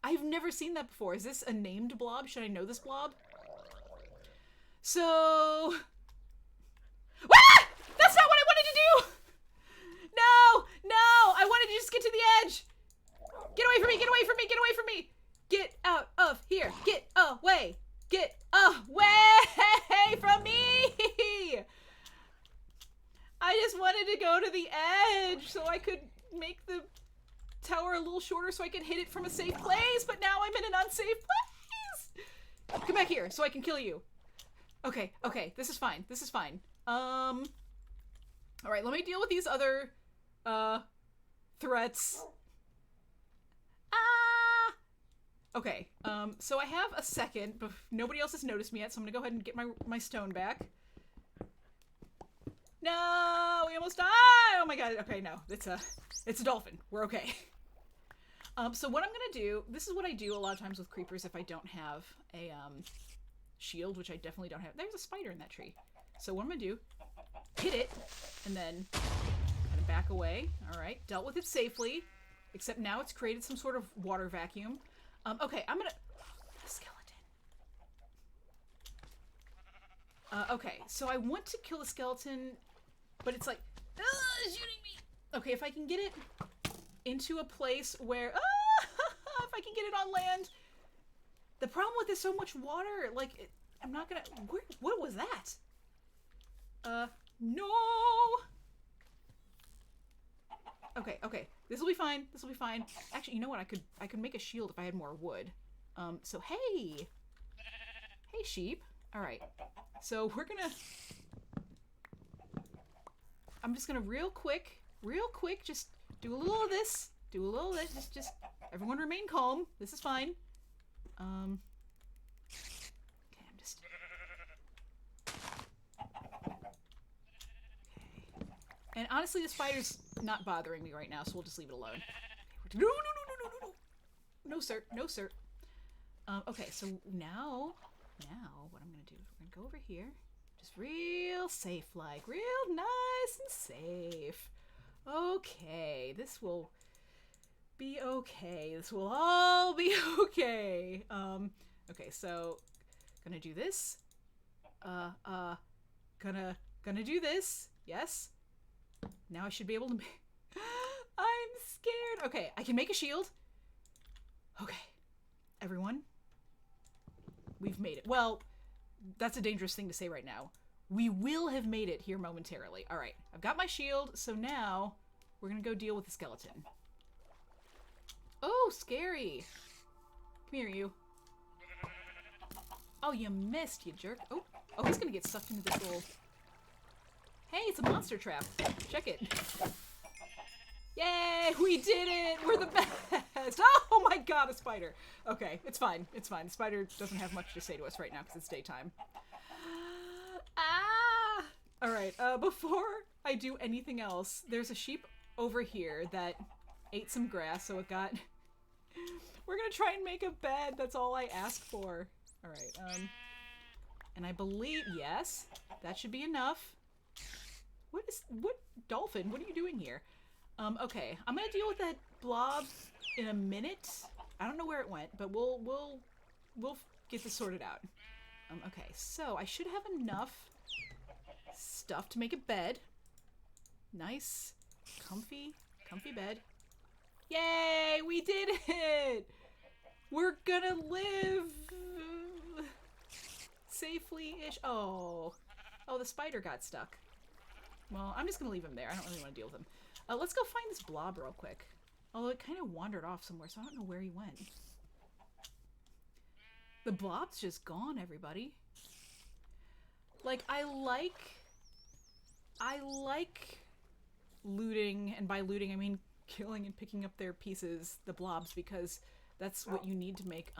I've never seen that before. Is this a named blob? Should I know this blob? So... Ah! That's not what I wanted to do! No! No! I wanted to just get to the edge! Get away from me! Get away from me! Get away from me! Get out of here! Get away! Get away from me! I just wanted to go to the edge so I could make the tower a little shorter so I could hit it from a safe place, but now I'm in an unsafe place! Come back here so I can kill you. Okay, okay, this is fine. This is fine. Alright, let me deal with these other, threats. Ah! Okay, so I have a second, but nobody else has noticed me yet, so I'm gonna go ahead and get my stone back. No! We almost died! Oh my god, okay, no. It's a dolphin. We're okay. So what I'm gonna do, this is what I do a lot of times with creepers if I don't have a, shield, which I definitely don't have. There's a spider in that tree. So what I'm gonna do, hit it, and then kind of back away. Alright, dealt with it safely, except now it's created some sort of water vacuum. Okay, I'm gonna... Skeleton. Okay, so I want to kill the skeleton, but it's like, it's shooting me! Okay, if I can get it into a place where, if I can get it on land. The problem with there's so much water, like, I'm not gonna, what was that? No! Okay, okay, this will be fine, this will be fine. Actually, you know what, I could make a shield if I had more wood. So hey! Hey, sheep. Alright, so we're gonna, I'm just gonna real quick, just do a little of this, do a little of this, just, everyone remain calm, this is fine. Okay, I'm just... Okay. And honestly, the spider's not bothering me right now, so we'll just leave it alone. Okay, no, no, no, no, no, no, no! No, sir. No, sir. Okay, so now, what I'm gonna do is we're gonna go over here. Just real safe-like. Real nice and safe. Okay, this will... be okay. This will all be okay. Okay, so gonna do this. Gonna do this. Yes. Now I should be able to make... I'm scared. Okay, I can make a shield. Okay. Everyone. We've made it. Well, that's a dangerous thing to say right now. We will have made it here momentarily. All right, I've got my shield, so now we're gonna go deal with the skeleton. Oh, scary. Come here, you. Oh, you missed, you jerk. Oh, he's gonna get sucked into this little... Hey, it's a monster trap. Check it. Yay, we did it! We're the best! Oh my god, a spider. Okay, it's fine. It's fine. The spider doesn't have much to say to us right now because it's daytime. Ah! Alright, before I do anything else, there's a sheep over here that ate some grass, so it got... We're gonna try and make a bed. That's all I ask for. Alright, and I believe... Yes, that should be enough. What, Dolphin, what are you doing here? Okay, I'm gonna deal with that blob in a minute. I don't know where it went, but we'll get this sorted out. Okay, so I should have enough stuff to make a bed. Nice, comfy bed. Yay, we did it! We're gonna live safely-ish. Oh, the spider got stuck. Well, I'm just gonna leave him there. I don't really want to deal with him. Let's go find this blob real quick. Although it kind of wandered off somewhere, so I don't know where he went. The blob's just gone, everybody. Like, I like looting, and by looting I mean killing and picking up their pieces, the blobs, because that's what you need to make,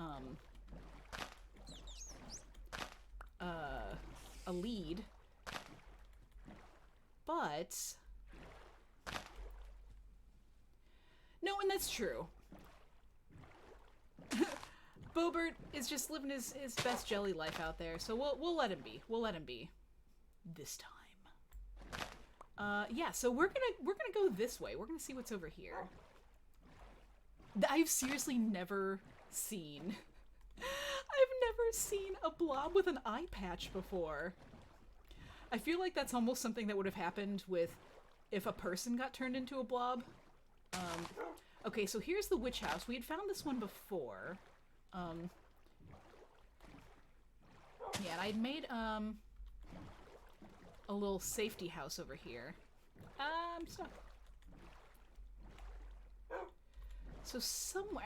a lead. But... no, and that's true. Bobert is just living his best jelly life out there, so we'll let him be. We'll let him be. This time. Yeah, so we're gonna go this way. We're gonna see what's over here. I've seriously never seen... I've never seen a blob with an eye patch before. I feel like that's almost something that would have happened with if a person got turned into a blob. Okay, so here's the witch house. We had found this one before. Yeah, and I'd made, a little safety house over here. I'm stuck. So somewhere,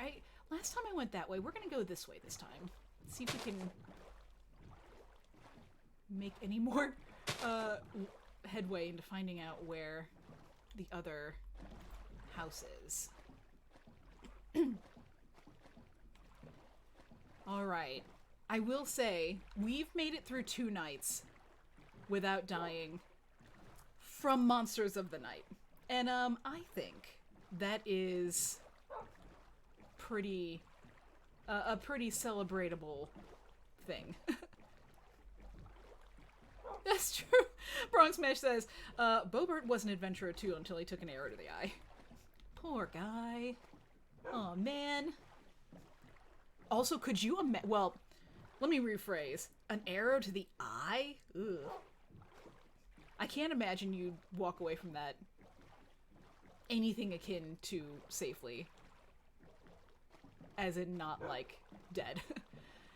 last time I went that way. We're gonna go this way this time. See if we can make any more, headway into finding out where the other house is. Alright. I will say, we've made it through 2 nights without dying from monsters of the night. And, I think that is pretty, a pretty celebratable thing. That's true. Bronx Mesh says, Bobert was an adventurer too until he took an arrow to the eye. Poor guy. Oh man. Also, could you imagine? Well, let me rephrase. An arrow to the eye? Ugh. I can't imagine you'd walk away from that anything akin to safely. As in not, like, dead.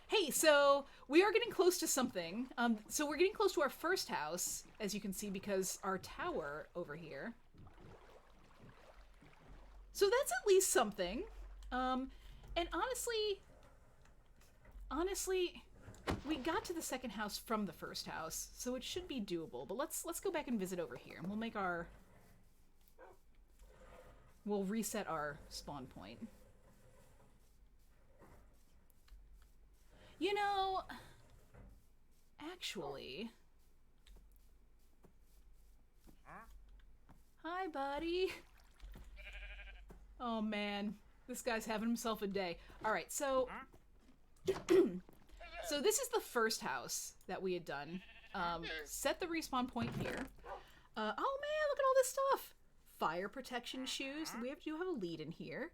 Hey, so we are getting close to something. So we're getting close to our first house, as you can see, because our tower over here. So that's at least something. And honestly, we got to the second house from the first house, so it should be doable. But let's go back and visit over here, and we'll make our... we'll reset our spawn point. You know, actually... Hi, buddy. Oh, man. This guy's having himself a day. Alright, so... so this is the first house that we had done. Set the respawn point here. Oh, man, look at all this stuff. Fire protection shoes. We do have a lead in here.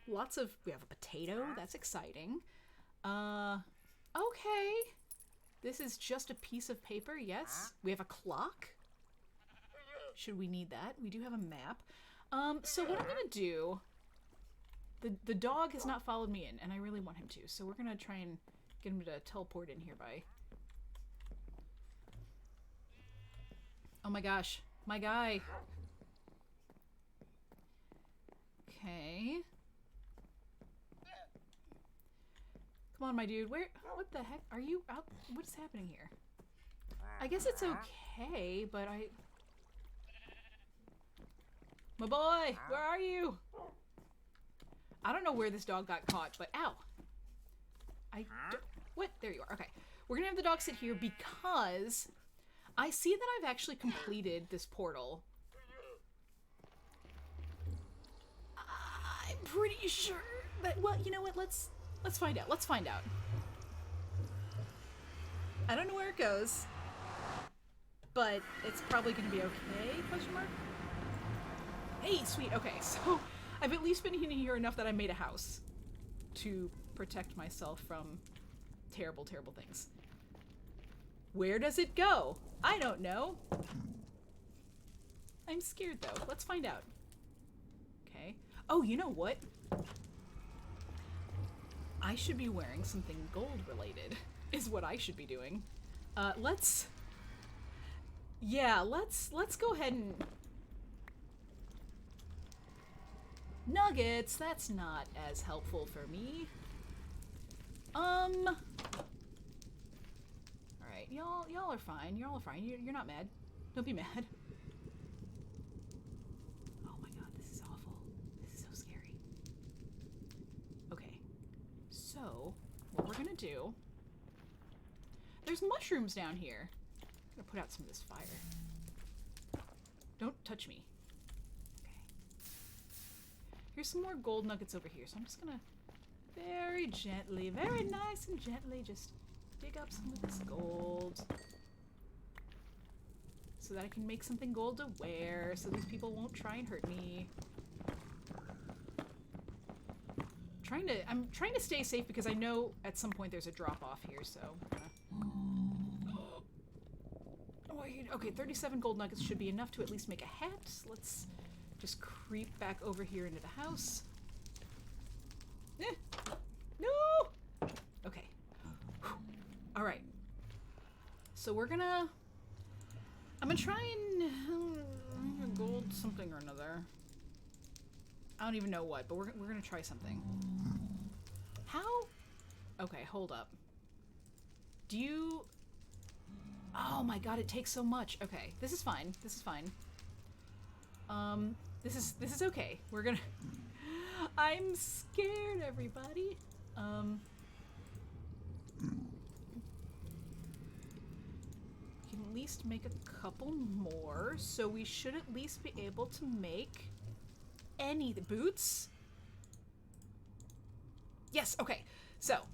Lots of... we have a potato. That's exciting. Okay. This is just a piece of paper, yes. We have a clock. Should we need that? We do have a map. So what I'm gonna do... The dog has not followed me in, and I really want him to, so we're gonna try and get him to teleport in here by... oh my gosh. My guy. Okay. Come on, my dude. Where... what the heck? Are you out? What is happening here? I guess it's okay, but I... my boy! Where are you? I don't know where this dog got caught, but ow! What? There you are. Okay. We're gonna have the dog sit here because I see that I've actually completed this portal. I'm pretty sure that... well, you know what? Let's find out. Let's find out. I don't know where it goes, but it's probably gonna be okay, question mark? Hey, sweet. Okay, so I've at least been in here enough that I made a house to protect myself from terrible, terrible things. Where does it go? I don't know. I'm scared, though. Let's find out. Okay. Oh, you know what? I should be wearing something gold-related, is what I should be doing. Let's go ahead and... nuggets, that's not as helpful for me. Alright. Y'all are fine. Y'all are fine. You're not mad. Don't be mad. Oh my god, this is awful. This is so scary. Okay. So, what we're gonna do... There's mushrooms down here. I'm gonna put out some of this fire. Don't touch me. Okay. Here's some more gold nuggets over here, so I'm just gonna very gently, very nice and gently just dig up some of this gold. So that I can make something gold to wear, so these people won't try and hurt me. I'm trying to stay safe because I know at some point there's a drop off here, so... Okay, 37 gold nuggets should be enough to at least make a hat. Let's just creep back over here into the house. No! Okay. Alright. So we're gonna... I'm gonna try and gold something or another. I don't even know what, but we're gonna try something. How? Okay, hold up. Do you... Oh my god, it takes so much. Okay, this is fine. This is fine. This is okay. We're gonna... I'm scared, everybody. Can at least make a couple more, so we should at least be able to make any boots. Yes, okay. So,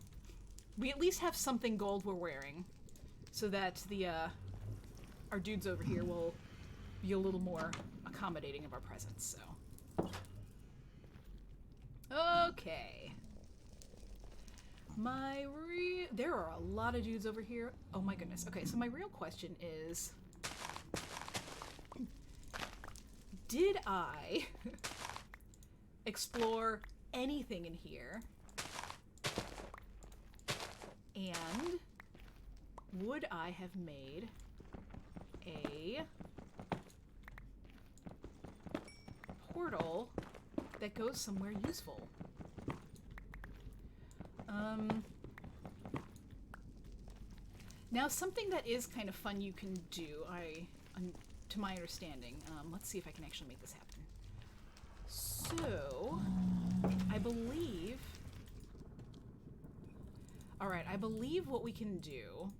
we at least have something gold we're wearing, so that the our dudes over here will be a little more accommodating of our presence. So, okay. There are a lot of dudes over here. Oh my goodness. Okay, so my real question is, did I explore anything in here? And would I have made a portal that goes somewhere useful? Now something that is kind of fun you can do, to my understanding, let's see if I can actually make this happen. So, I believe... Alright, I believe what we can do...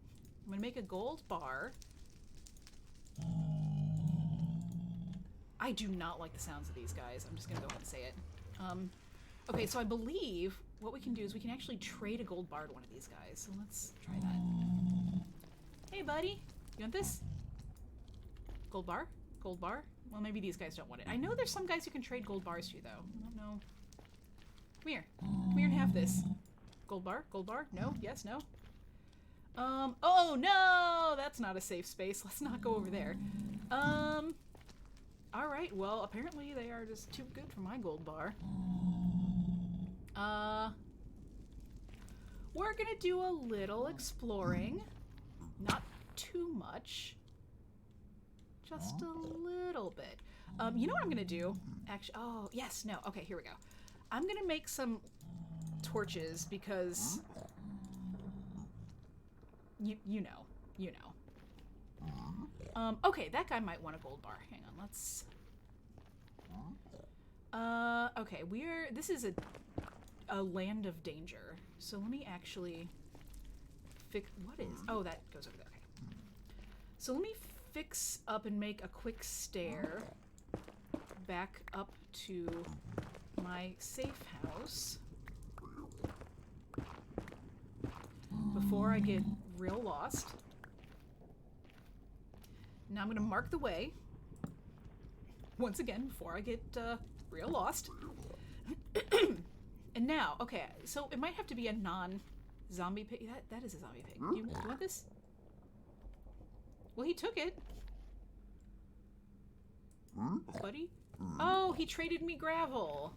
I'm gonna make a gold bar. I do not like the sounds of these guys. I'm just gonna go ahead and say it. Okay, so I believe what we can do is we can actually trade a gold bar to one of these guys. So let's try that. Hey, buddy. You want this? Gold bar? Gold bar? Well, maybe these guys don't want it. I know there's some guys you can trade gold bars to, though. I don't know. Come here. Come here and have this. Gold bar? Gold bar? No? Yes? No? Oh, no! That's not a safe space. Let's not go over there. Alright, well, apparently they are just too good for my gold bar. We're gonna do a little exploring. Not too much. Just a little bit. You know what I'm gonna do? Actually, oh, yes, no. Okay, here we go. I'm gonna make some torches because... You know. Okay, that guy might want a gold bar. Hang on, let's... okay, this is a land of danger. So let me actually fix... What is... Oh, that goes over there. Okay. So let me fix up and make a quick stair back up to my safe house before I get real lost. Now I'm going to mark the way once again before I get real lost. And now, okay, so it might have to be a non-zombie pig. That is a zombie pig. Do you want this? Well, he took it. Buddy? Oh, he traded me gravel.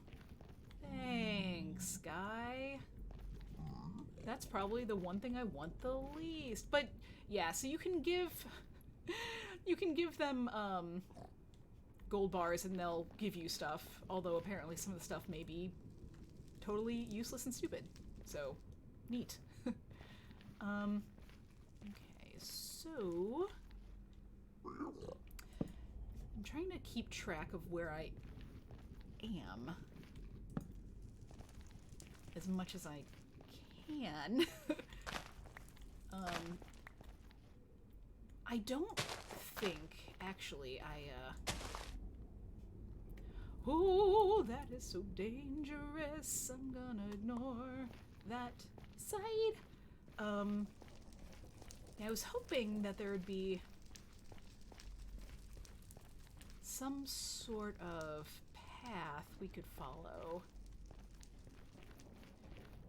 Thanks, guy. That's probably the one thing I want the least. But yeah, so you can give them gold bars and they'll give you stuff, although apparently some of the stuff may be totally useless and stupid. So, neat. Okay, so I'm trying to keep track of where I am as much as I can. I don't think, actually, oh, that is so dangerous. I'm gonna ignore that side. I was hoping that there would be some sort of path we could follow.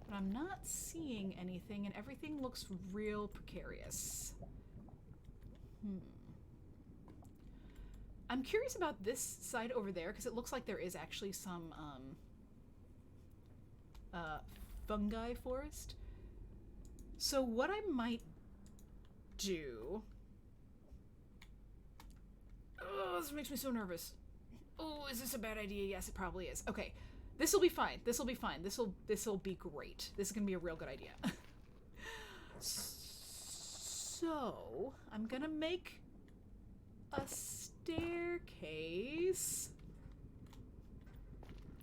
But I'm not seeing anything, and everything looks real precarious. I'm curious about this side over there, because it looks like there is actually some fungi forest. So what I might do... Oh, this makes me so nervous. Oh, is this a bad idea? Yes, it probably is. Okay, this will be fine. This will be fine. This will be great. This is gonna be a real good idea. So I'm gonna make a staircase.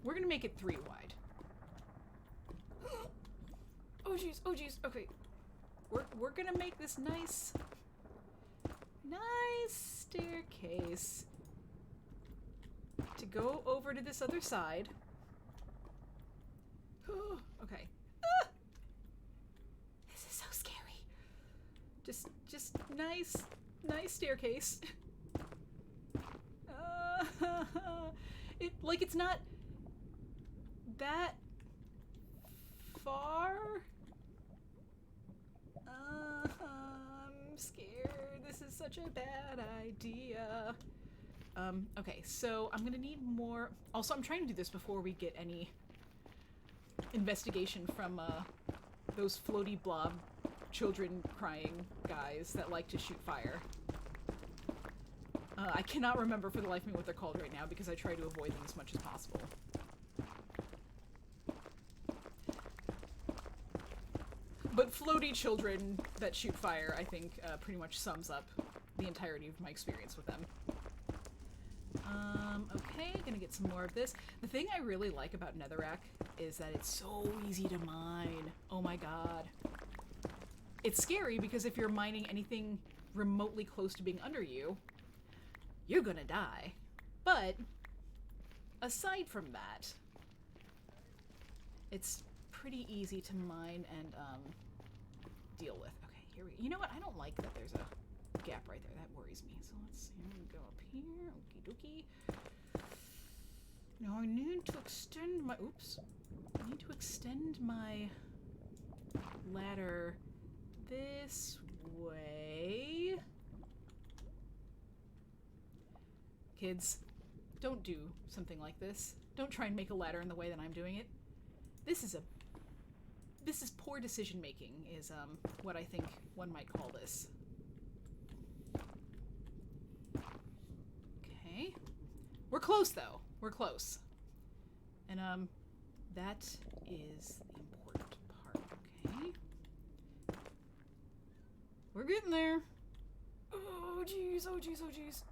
We're gonna make it 3 wide. Oh geez, oh geez. Okay, we're gonna make this nice staircase to go over to this other side. Okay. This is so scary. Just nice staircase. It's not that far. I'm scared. This is such a bad idea. Okay, so I'm gonna need more. Also, I'm trying to do this before we get any investigation from those floaty blob children crying guys that like to shoot fire. I cannot remember for the life of me what they're called right now because I try to avoid them as much as possible. But floaty children that shoot fire, I think, pretty much sums up the entirety of my experience with them. Okay, gonna get some more of this. The thing I really like about Netherrack is that it's so easy to mine. Oh my god. It's scary because if you're mining anything remotely close to being under you, you're gonna die. But aside from that, it's pretty easy to mine and deal with. Okay, here we go. You know what? I don't like that there's a gap right there. That worries me. So let's see. I'm gonna go up here. Okie dokie. Now I need to extend my... Oops. I need to extend my ladder this way. Kids, don't do something like this. Don't try and make a ladder in the way that I'm doing it. This is poor decision making, is what I think one might call this. Okay. We're close though. We're close. And that is the important part. Okay. We're getting there. Oh jeez, oh jeez, oh jeez.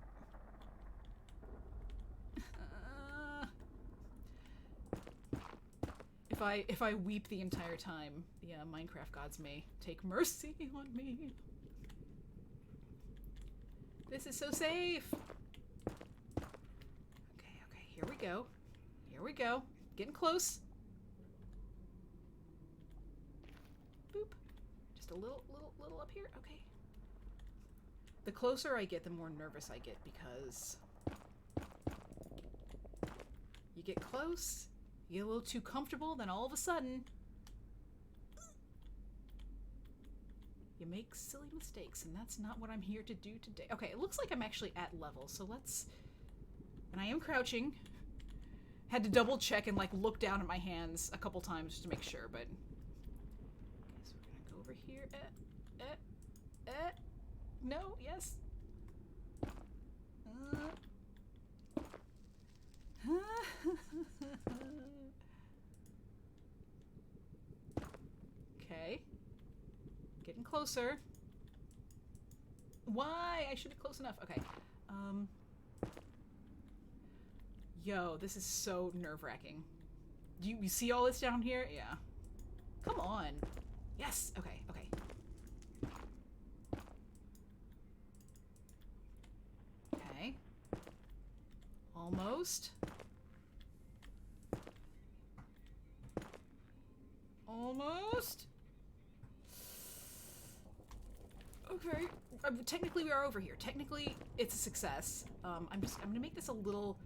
If I weep the entire time, the Minecraft gods may take mercy on me. This is so safe. Okay, here we go. Here we go. Getting close. Boop. Just a little up here. Okay. The closer I get, the more nervous I get because you get close. You get a little too comfortable, then all of a sudden, you make silly mistakes, and that's not what I'm here to do today. Okay, it looks like I'm actually at level, so let's... And I am crouching. Had to double check and, like, look down at my hands a couple times just to make sure, but... Okay, so we're gonna go over here. No, yes. Okay. Getting closer. Why? I should have close enough. Okay. Yo, this is so nerve-wracking. You see all this down here? Yeah. Come on. Yes. Okay. Okay. Okay. Almost. Almost. Okay. Technically, we are over here. Technically, it's a success. I'm gonna make this a little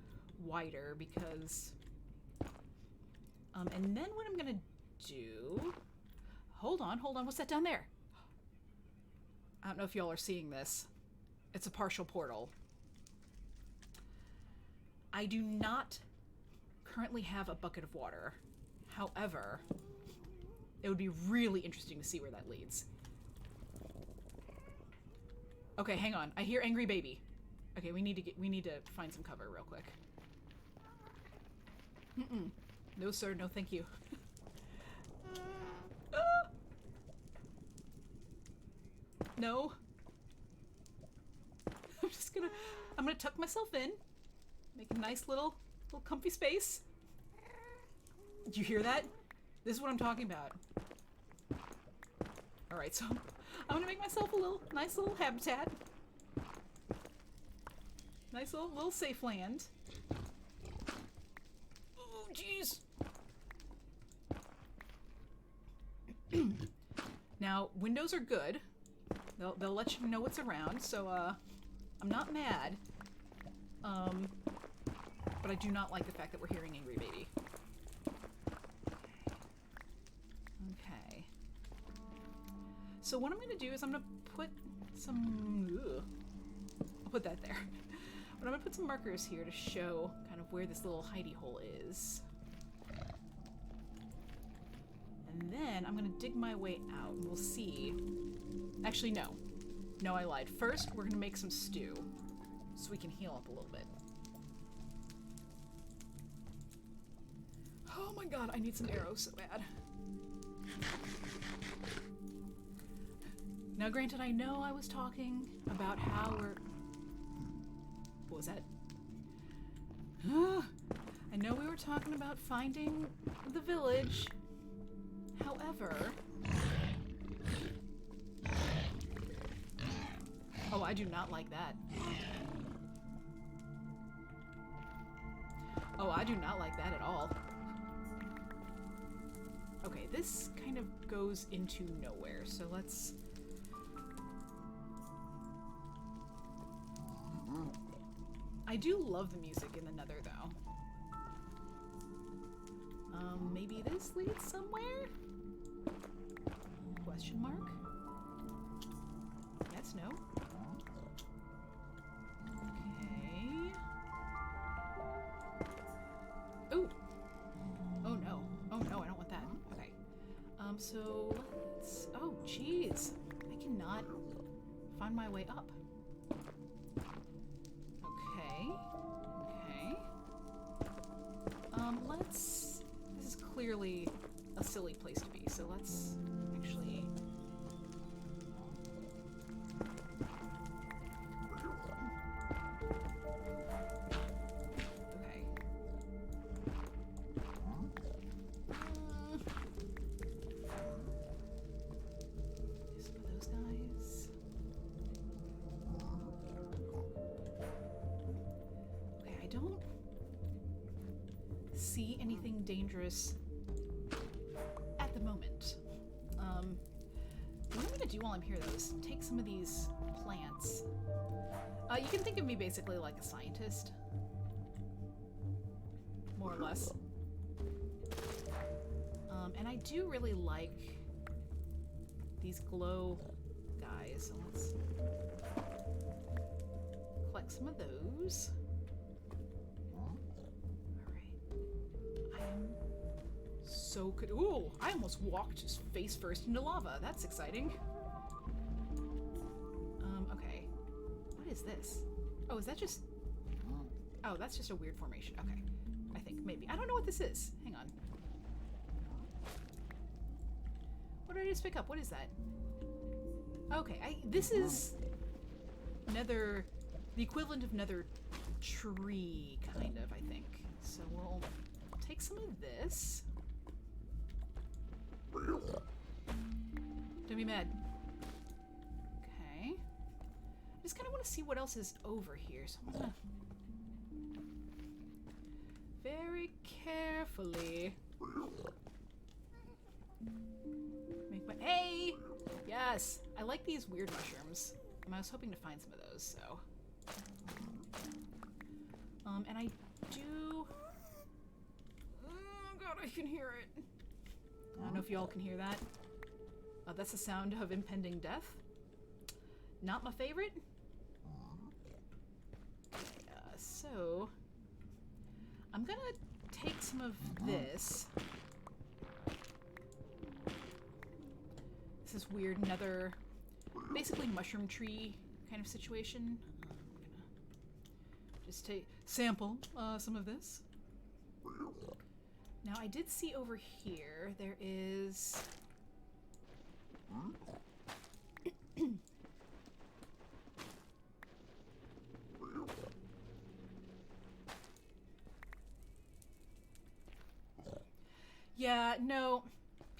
wider because. And then what I'm gonna do. Hold on. What's that down there? I don't know if y'all are seeing this. It's a partial portal. I do not currently have a bucket of water. However, it would be really interesting to see where that leads. Okay, hang on. I hear angry baby. Okay, we need to find some cover real quick. No sir, no thank you. No. I'm gonna tuck myself in. Make a nice little comfy space. Did you hear that? This is what I'm talking about. Alright, so I'm gonna make myself a nice little habitat. Nice little safe land. Oh, jeez. Now, windows are good. They'll let you know what's around, so I'm not mad. But I do not like the fact that we're hearing angry baby. Okay. So what I'm gonna do is I'm gonna put some. I'll put that there. But I'm gonna put some markers here to show kind of where this little hidey hole is. And then I'm gonna dig my way out and we'll see. Actually, no. No, I lied. First, we're gonna make some stew so we can heal up a little bit. Oh my god, I need some arrows so bad. Now, granted, I know I was talking about how we're... What was that? I know we were talking about finding the village. However... Oh, I do not like that. Oh, I do not like that at all. Okay, this kind of goes into nowhere, so let's... I do love the music in the Nether, though. Maybe this leads somewhere? Question mark? Yes, no? Okay. Ooh! Oh no. Oh no, I don't want that. Okay. So let's... Oh, jeez. I cannot find my way up. Okay. Okay. Let's... This is clearly a silly place to be, so let's actually... Okay. Just put those guys... Okay, I don't see anything dangerous at the moment. What I'm gonna do while I'm here, though, is take some of these plants. You can think of me basically like a scientist. More or less. And I do really like these glow guys, so let's collect some of those. So could... Ooh, I almost walked just face first into lava. That's exciting. Okay. What is this? Oh, is that just... Oh, that's just a weird formation. Okay. I think, maybe. I don't know what this is. Hang on. What did I just pick up? What is that? Okay, this is... nether, the equivalent of nether tree, kind of, I think. So we'll take some of this. Don't be mad. Okay. I just kind of want to see what else is over here, so I'm gonna very carefully make my... Hey! Yes! I like these weird mushrooms. I was hoping to find some of those, so... and I do... Oh god, I can hear it. I don't know if y'all can hear that. That's the sound of impending death. Not my favorite. So... I'm gonna take some of this. This is weird nether... Basically mushroom tree kind of situation. I'm gonna just sample some of this. Now I did see over here there is... Yeah, no,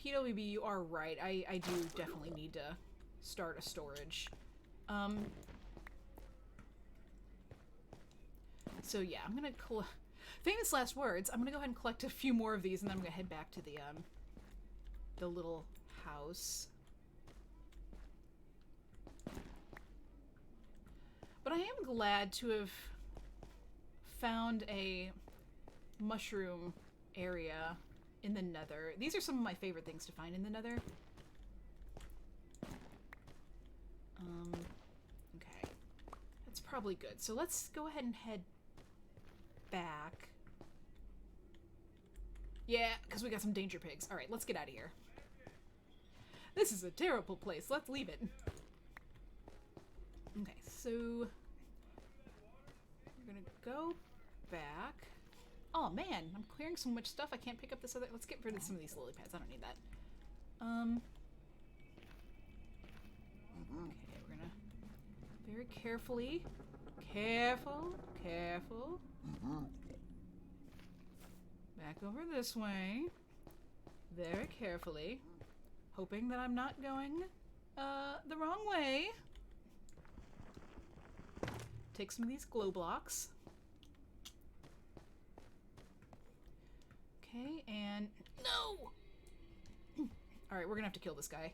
PWB, you are right. I do definitely need to start a storage. So yeah, I'm gonna famous last words. I'm gonna go ahead and collect a few more of these, and then I'm gonna head back to the little house. But I am glad to have found a mushroom area in the nether. These are some of my favorite things to find in the nether. Okay. That's probably good. So let's go ahead and head back. Yeah, because we got some danger pigs. Alright, let's get out of here. This is a terrible place. Let's leave it. Okay, so... we're gonna go back. Oh man, I'm clearing so much stuff I can't pick up this other... Let's get rid of some of these lily pads. I don't need that. Okay, we're gonna very carefully... Careful. Back over this way. Very carefully. Hoping that I'm not going the wrong way. Take some of these glow blocks. Okay, and... No! Alright, we're gonna have to kill this guy.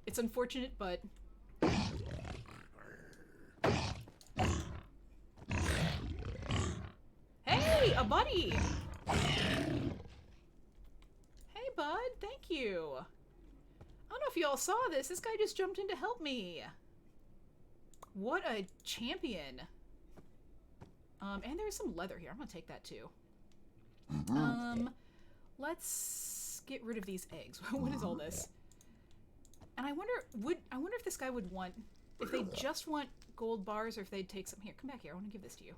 It's unfortunate, but... Hey! A buddy! Hey, bud. Thank you. I don't know if y'all saw this. This guy just jumped in to help me. What a champion. And there's some leather here. I'm gonna take that too. Let's get rid of these eggs. What is all this? And I wonder if this guy would want, if they just want gold bars or if they'd take some. Here, come back here. I want to give this to you.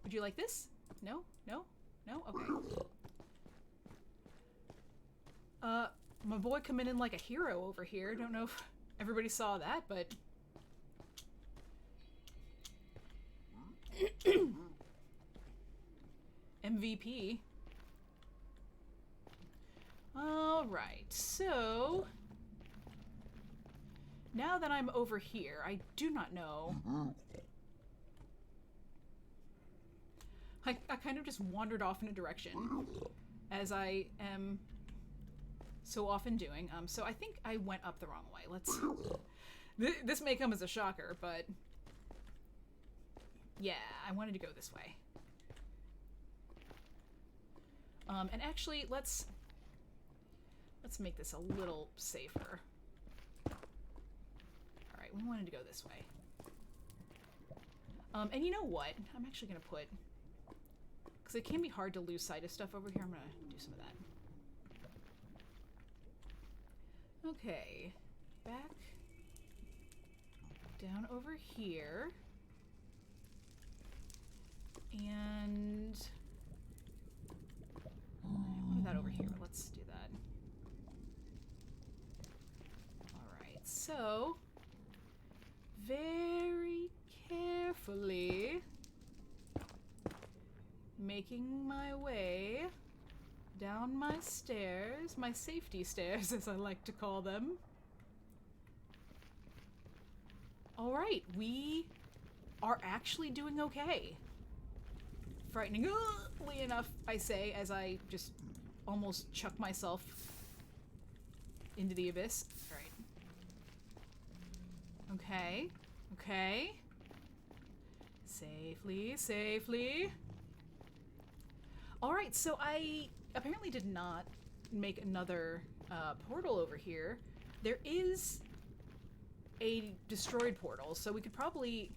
Would you like this? No? No? No? Okay. My boy coming in like a hero over here. Don't know if everybody saw that, but... MVP. Alright, so... now that I'm over here, I do not know... I kind of just wandered off in a direction, as I am so often doing. So I think I went up the wrong way. Let's... This may come as a shocker, but... yeah, I wanted to go this way. And actually, let's make this a little safer. Alright, we wanted to go this way. And you know what? I'm actually going to put... because it can be hard to lose sight of stuff over here. I'm going to do some of that. Okay. Back. Down over here. And... I wanted that over here. Let's do that. Alright, so... very making my way down my stairs, my safety stairs as I like to call them. Alright, we are actually doing okay. Frighteningly enough, I say, as I just almost chuck myself into the abyss. Alright. Okay. Okay. Safely, safely. Alright, so I apparently did not make another portal over here. There is a destroyed portal, so we could probably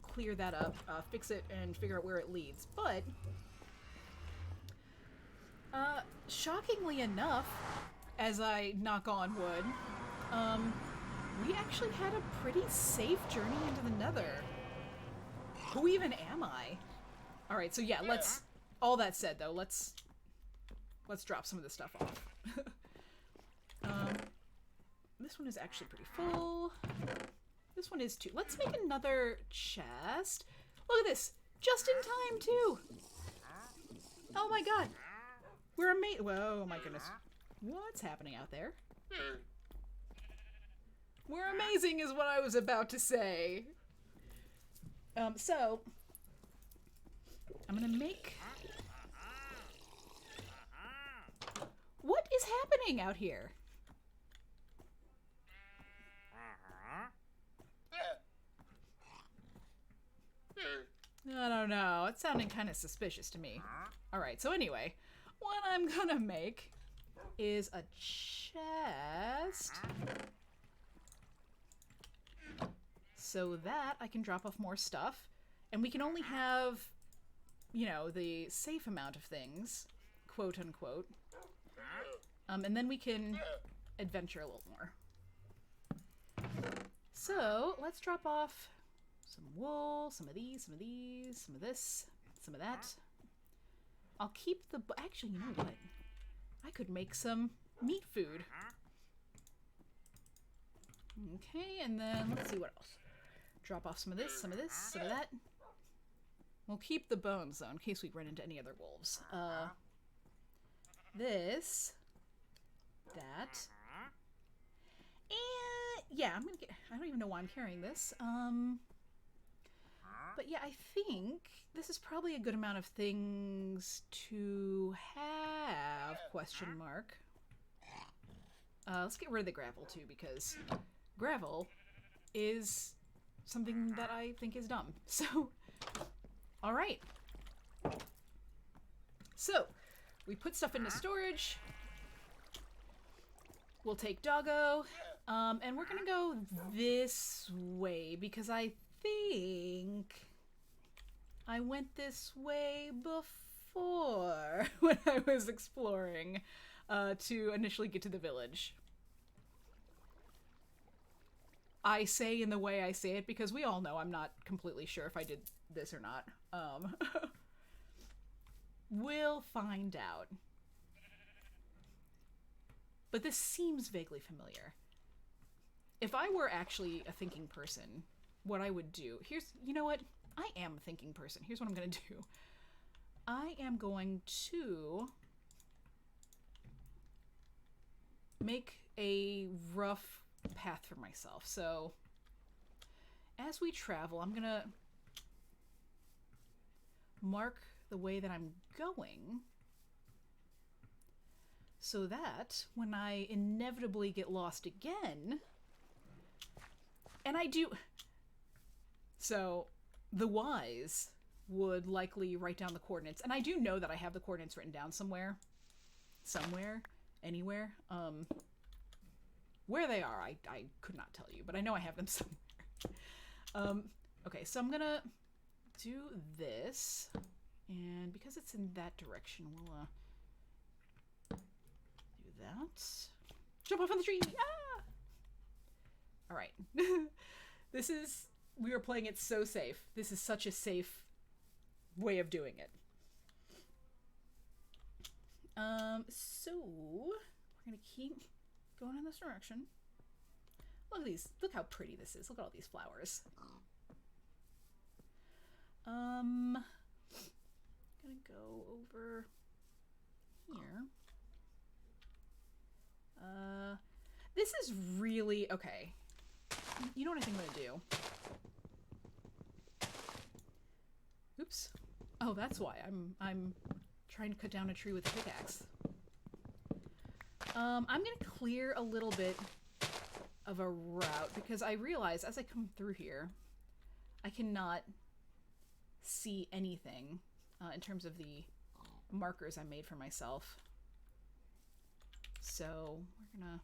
clear that up, fix it, and figure out where it leads. But, shockingly enough, as I knock on wood, we actually had a pretty safe journey into the Nether. Who even am I? Alright, so yeah, let's... All that said, though, let's drop some of this stuff off. This one is actually pretty full. This one is too. Let's make another chest. Look at this! Just in time, too! Oh my god! We're amazing. Whoa, oh my goodness. What's happening out there? We're amazing is what I was about to say. So... I'm gonna make... What is happening out here? I don't know. It's sounding kind of suspicious to me. Alright, so anyway, what I'm gonna make is a chest so that I can drop off more stuff, and we can only have, you know, the safe amount of things, quote unquote, and then we can adventure a little more. So let's drop off some wool, some of these, some of these, some of this, some of that. I'll keep the... Actually, you know what? I could make some meat food. Okay, and then let's see what else. Drop off some of this, some of this, some of that. We'll keep the bones, though, in case we run into any other wolves. This. That. And... yeah, I'm gonna get... I don't even know why I'm carrying this. But yeah, I think this is probably a good amount of things to have, question mark. Let's get rid of the gravel, too, because gravel is something that I think is dumb. So, alright. So, we put stuff into storage. We'll take Doggo. And we're gonna go this way, because I think I went this way before when I was exploring to initially get to the village. I say in the way I say it because we all know I'm not completely sure if I did this or not. We'll find out. But this seems vaguely familiar. If I were actually a thinking person, what I would do... Here's... You know what? I am a thinking person. Here's what I'm going to do. I am going to make a rough path for myself. So, as we travel, I'm going to mark the way that I'm going so that when I inevitably get lost again... And I do... So, the wise would likely write down the coordinates. And I do know that I have the coordinates written down somewhere. Somewhere. Anywhere. Where they are, I could not tell you. But I know I have them somewhere. Okay, so I'm gonna do this. And because it's in that direction, we'll do that. Jump off on the tree! Ah! Alright. This is... We were playing it so safe. This is such a safe way of doing it. So... We're gonna keep going in this direction. Look at these. Look how pretty this is. Look at all these flowers. Gonna go really... Okay. You know what I think I'm gonna do? Oops. Oh, that's why. I'm trying to cut down a tree with a pickaxe. I'm gonna clear a little bit of a route because I realize as I come through here, I cannot see anything in terms of the markers I made for myself. So we're gonna...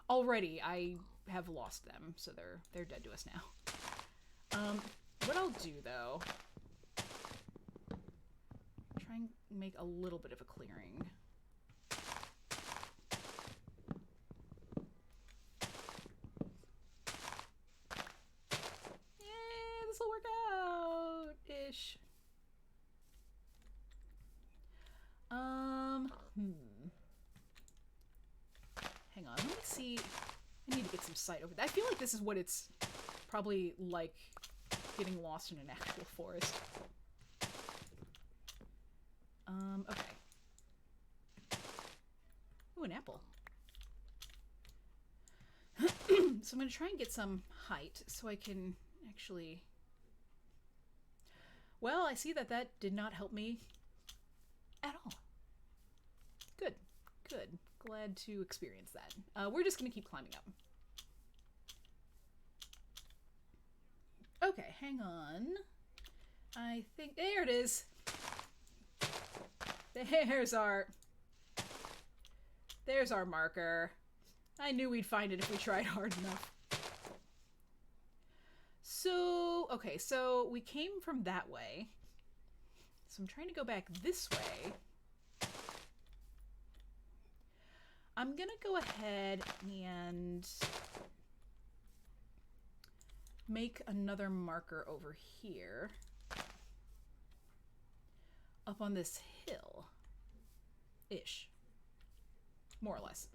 Already, I have lost them, so they're dead to us now. What I'll do though, try and make a little bit of a clearing. Yeah, this will work out-ish. Hang on, let me see. I need to get some sight over there. I feel like this is what it's probably like getting lost in an actual forest. Okay. Ooh, an apple. So I'm gonna try and get some height so I can actually... Well, I see that that did not help me at all. Good. Good. Glad to experience that. We're just gonna keep climbing up. Okay, hang on. I think... There it is! There's our marker. I knew we'd find it if we tried hard enough. So, okay, so we came from that way. So I'm trying to go back this way. I'm gonna go ahead and make another marker over here. Up on this hill-ish. More or less.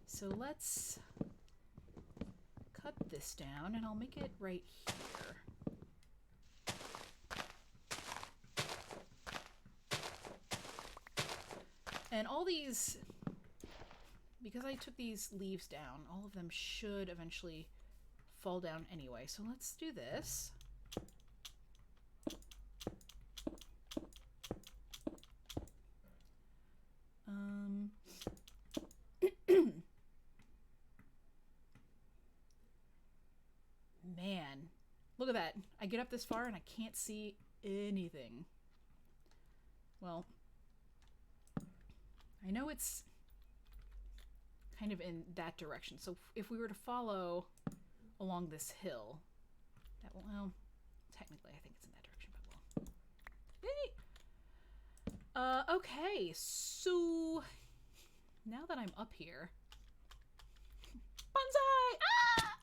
So let's cut this down and I'll make it right here. And all these, because I took these leaves down, all of them should eventually fall down anyway. So let's do this. Man, look at that. I get up this far and I can't see anything. Well, I know it's kind of in that direction. So if we were to follow along this hill, that will, well, technically I think it's in that direction, but we'll... Yay! Okay, so now that I'm up here... Bonsai! Ah!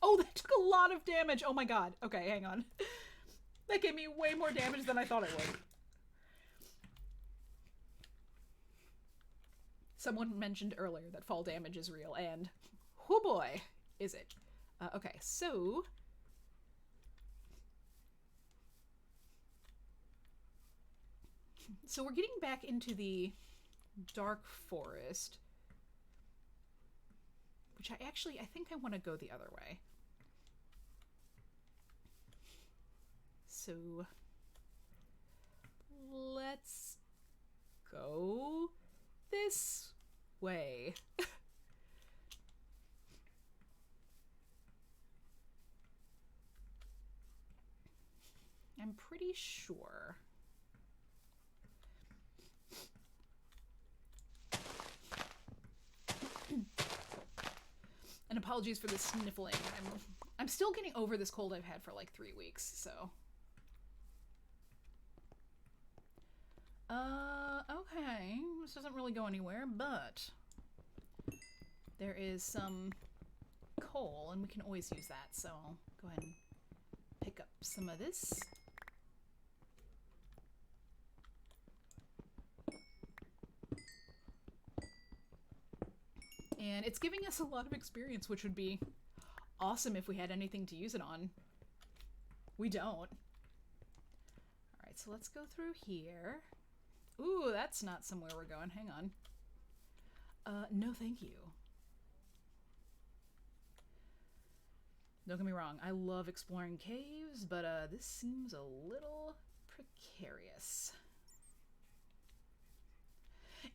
Oh, that took a lot of damage. Oh my god. Okay, hang on. That gave me way more damage than I thought it would. Someone mentioned earlier that fall damage is real, and oh boy, is it. Okay, so... So we're getting back into the dark forest, which I think I want to go the other way. So let's go this way. I'm pretty sure. And apologies for the sniffling. I'm still getting over this cold I've had for like 3 weeks, so. Okay. This doesn't really go anywhere, but there is some coal, and we can always use that, so I'll go ahead and pick up some of this. And it's giving us a lot of experience, which would be awesome if we had anything to use it on. We don't. Alright, so let's go through here. Ooh, that's not somewhere we're going. Hang on. No, thank you. Don't get me wrong, I love exploring caves, but this seems a little precarious.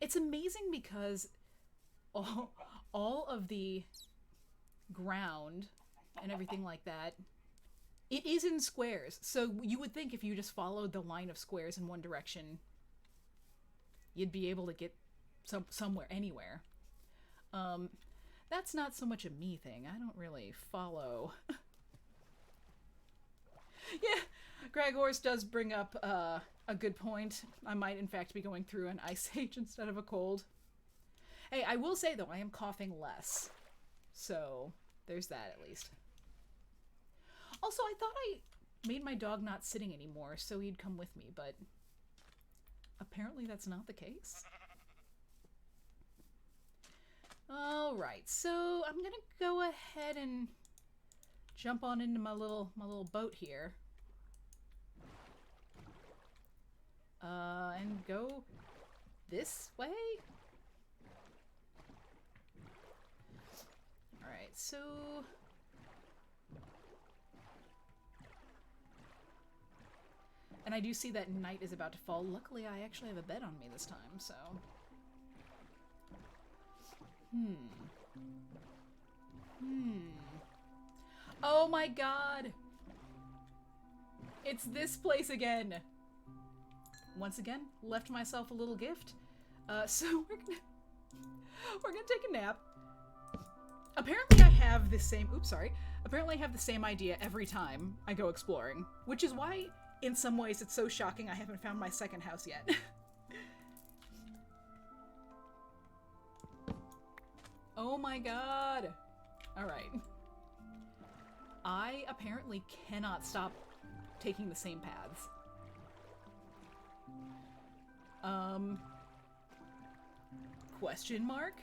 It's amazing because all of the ground and everything like that, it is in squares. So you would think if you just followed the line of squares in one direction, you'd be able to get somewhere, anywhere. That's not so much a me thing. I don't really follow. Yeah, Greg Horse does bring up a good point. I might, in fact, be going through an ice age instead of a cold. Hey, I will say, though, I am coughing less. So, there's that, at least. Also, I thought I made my dog not sitting anymore, so he'd come with me, but apparently that's not the case. Alright, so I'm gonna go ahead and jump on into my little boat here. And go this way? Alright, so... And I do see that night is about to fall. Luckily, I actually have a bed on me this time, so... Oh my god! It's this place again! Once again, left myself a little gift. So we're gonna take a nap. Apparently I have the same, apparently I have the same idea every time I go exploring, which is why, in some ways, it's so shocking I haven't found my second house yet. Oh my god! Alright. I apparently cannot stop taking the same paths. Question mark?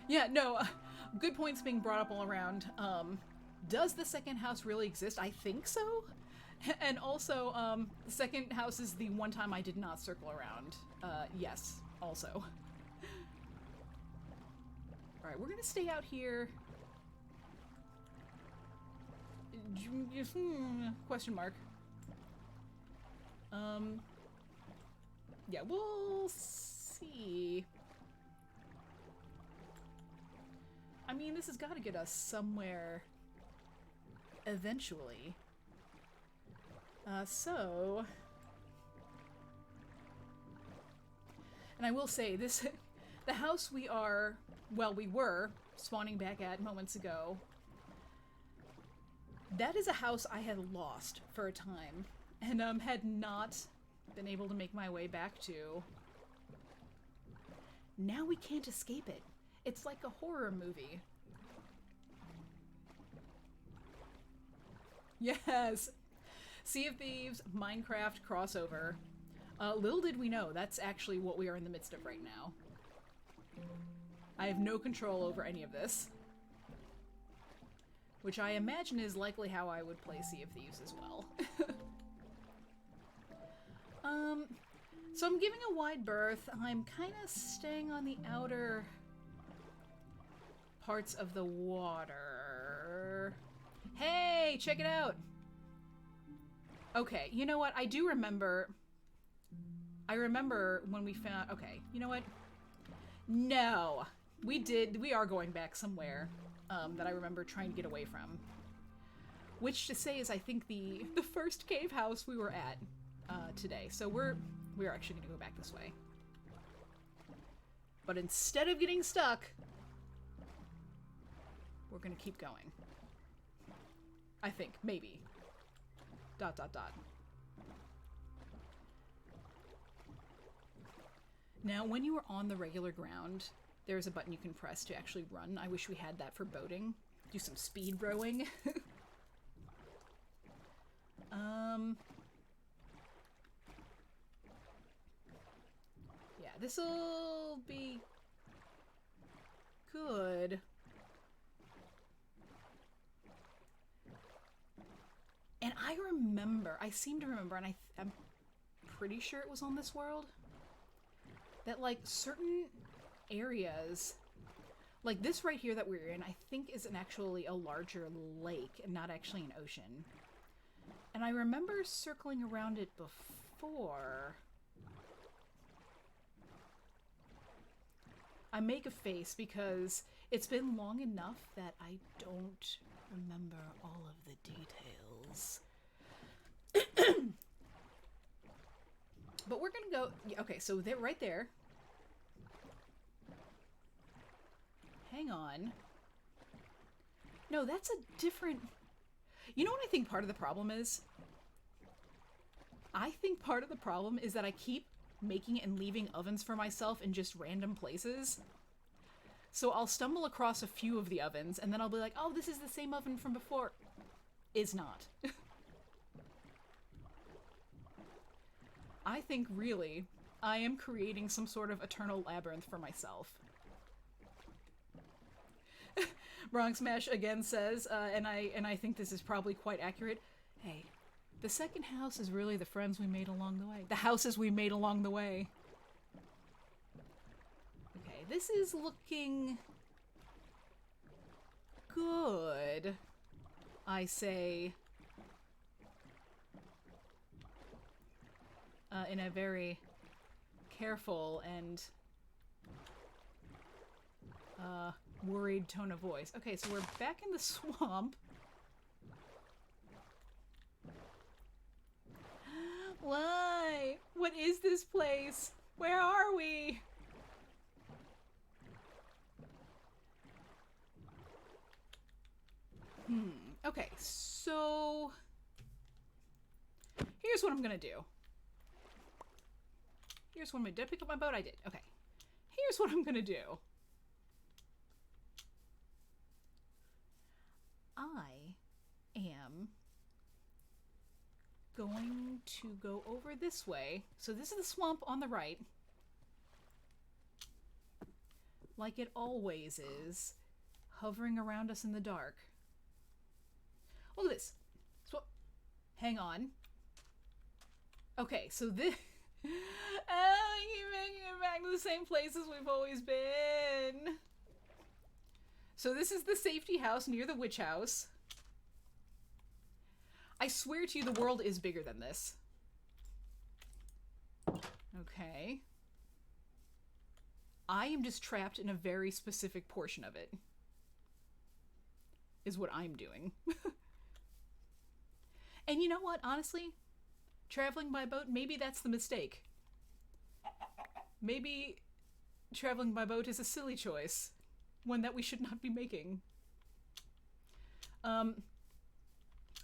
Yeah, no, good points being brought up all around. Does the second house really exist? I think so. And also, the second house is the one time I did not circle around. Yes, also. Alright, we're gonna stay out here. Question mark. Yeah, we'll see. I mean, this has got to get us somewhere eventually. So... And I will say, the house we were spawning back at moments ago, that is a house I had lost for a time, and had not been able to make my way back to. Now we can't escape it. It's like a horror movie. Yes! Sea of Thieves, Minecraft crossover. Little did we know, that's actually what we are in the midst of right now. I have no control over any of this. Which I imagine is likely how I would play Sea of Thieves as well. So I'm giving a wide berth. I'm kind of staying on the outer parts of the water. Hey, check it out! Okay, you know what? I do remember... I remember when we found... Okay, you know what? No! We are going back somewhere that I remember trying to get away from. Which to say is, I think, the first cave house we were at today. So we're actually going to go back this way. But instead of getting stuck, we're going to keep going. I think. Maybe. ... Now, when you are on the regular ground, there's a button you can press to actually run. I wish we had that for boating. Do some speed rowing. Yeah, this'll be good. And I seem to remember, and I'm pretty sure it was on this world, that, like, certain areas. Like this right here that we're in, I think is actually a larger lake and not actually an ocean. And I remember circling around it before. I make a face because it's been long enough that I don't remember all of the details. But we're gonna go... Okay, so they're right there. Hang on. No, that's a different... You know what I think part of the problem is? I think part of the problem is that I keep making and leaving ovens for myself in just random places. So I'll stumble across a few of the ovens, and then I'll be like, oh, this is the same oven from before. Is not. I think, really, I am creating some sort of eternal labyrinth for myself. Bronx Mash again says, and I think this is probably quite accurate, hey, the second house is really the friends we made along the way. The houses we made along the way. Okay, this is looking good, I say, in a very careful and worried tone of voice. Okay, so we're back in the swamp. Why? What is this place? Where are we? Okay, so here's what I'm gonna do. Here's what I'm gonna do. Did I pick up my boat? I did. Okay. Here's what I'm gonna do. I am going to go over this way. So this is the swamp on the right. Like it always is, hovering around us in the dark. Look at this. Hang on. Okay, so this... I keep making it back to the same places we've always been. So this is the safety house near the witch house. I swear to you, the world is bigger than this. Okay. I am just trapped in a very specific portion of it. Is what I'm doing. And you know what, honestly? Traveling by boat, maybe that's the mistake. Maybe traveling by boat is a silly choice. One that we should not be making.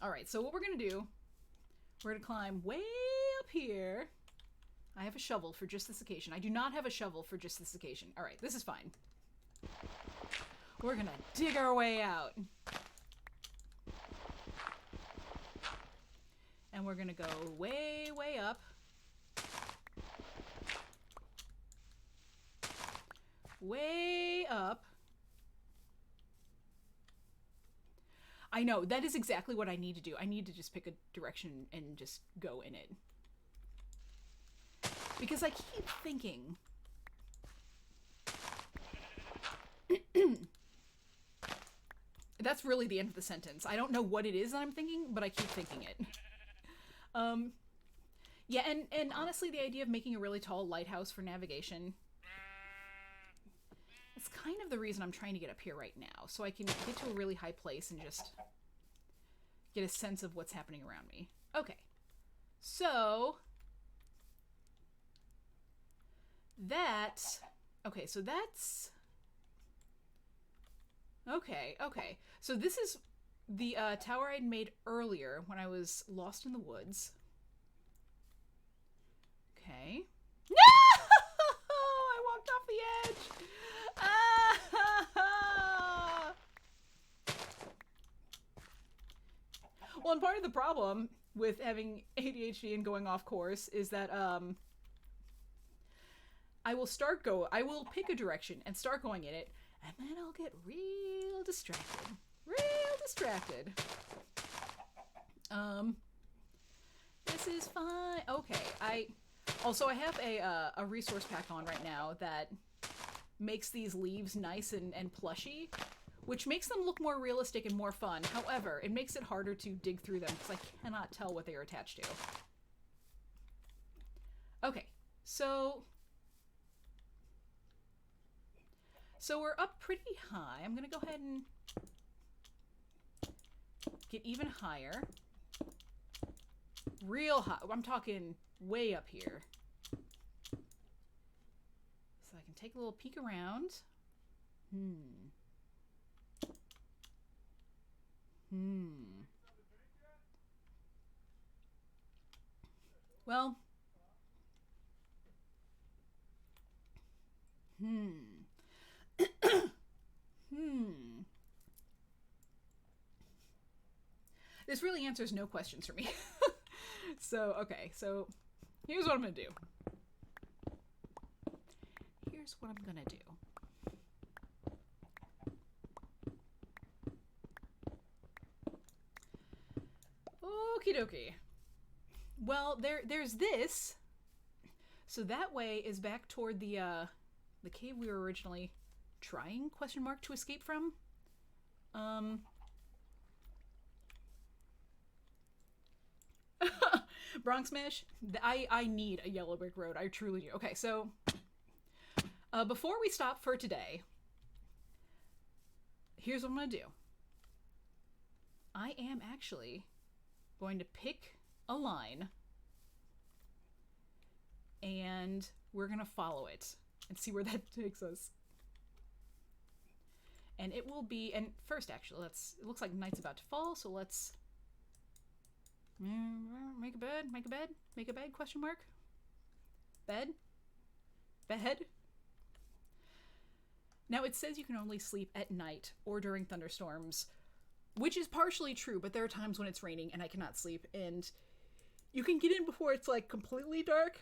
Alright, so what we're gonna do, we're gonna climb way up here. I have a shovel for just this occasion. I do not have a shovel for just this occasion. Alright, this is fine. We're gonna dig our way out. And we're gonna go way, way up. Way up. I know, that is exactly what I need to do. I need to just pick a direction and just go in it. Because I keep thinking... That's really the end of the sentence. I don't know what it is that I'm thinking, but I keep thinking it. Yeah, and honestly, the idea of making a really tall lighthouse for navigation... It's kind of the reason I'm trying to get up here right now, so I can get to a really high place and just get a sense of what's happening around me. Okay, so okay, so that's, okay, so this is the tower I'd made earlier when I was lost in the woods. Okay. No! I walked off the edge! Well, and part of the problem with having ADHD and going off course is that I will pick a direction and start going in it, and then I'll get real distracted. This is fine. Okay, I have a resource pack on right now that makes these leaves nice and plushy, which makes them look more realistic and more fun. However, it makes it harder to dig through them because I cannot tell what they are attached to. Okay, so we're up pretty high. I'm gonna go ahead and get even higher. Real high. I'm talking way up here. So I can take a little peek around. Well. This really answers no questions for me. So, okay, so here's what I'm gonna do. Here's what I'm gonna do. Okie dokie. Well, there's this. So that way is back toward the cave we were originally trying, question mark, to escape from. Bronx Mesh, I need a yellow brick road. I truly do. Okay, so before we stop for today, here's what I'm gonna do. I am actually going to pick a line and we're gonna follow it and see where that takes us. And it will be, and first actually, it looks like night's about to fall, so let's make a bed, question mark. Bed. Now it says you can only sleep at night or during thunderstorms, which is partially true, but there are times when it's raining and I cannot sleep, and you can get in before it's like completely dark.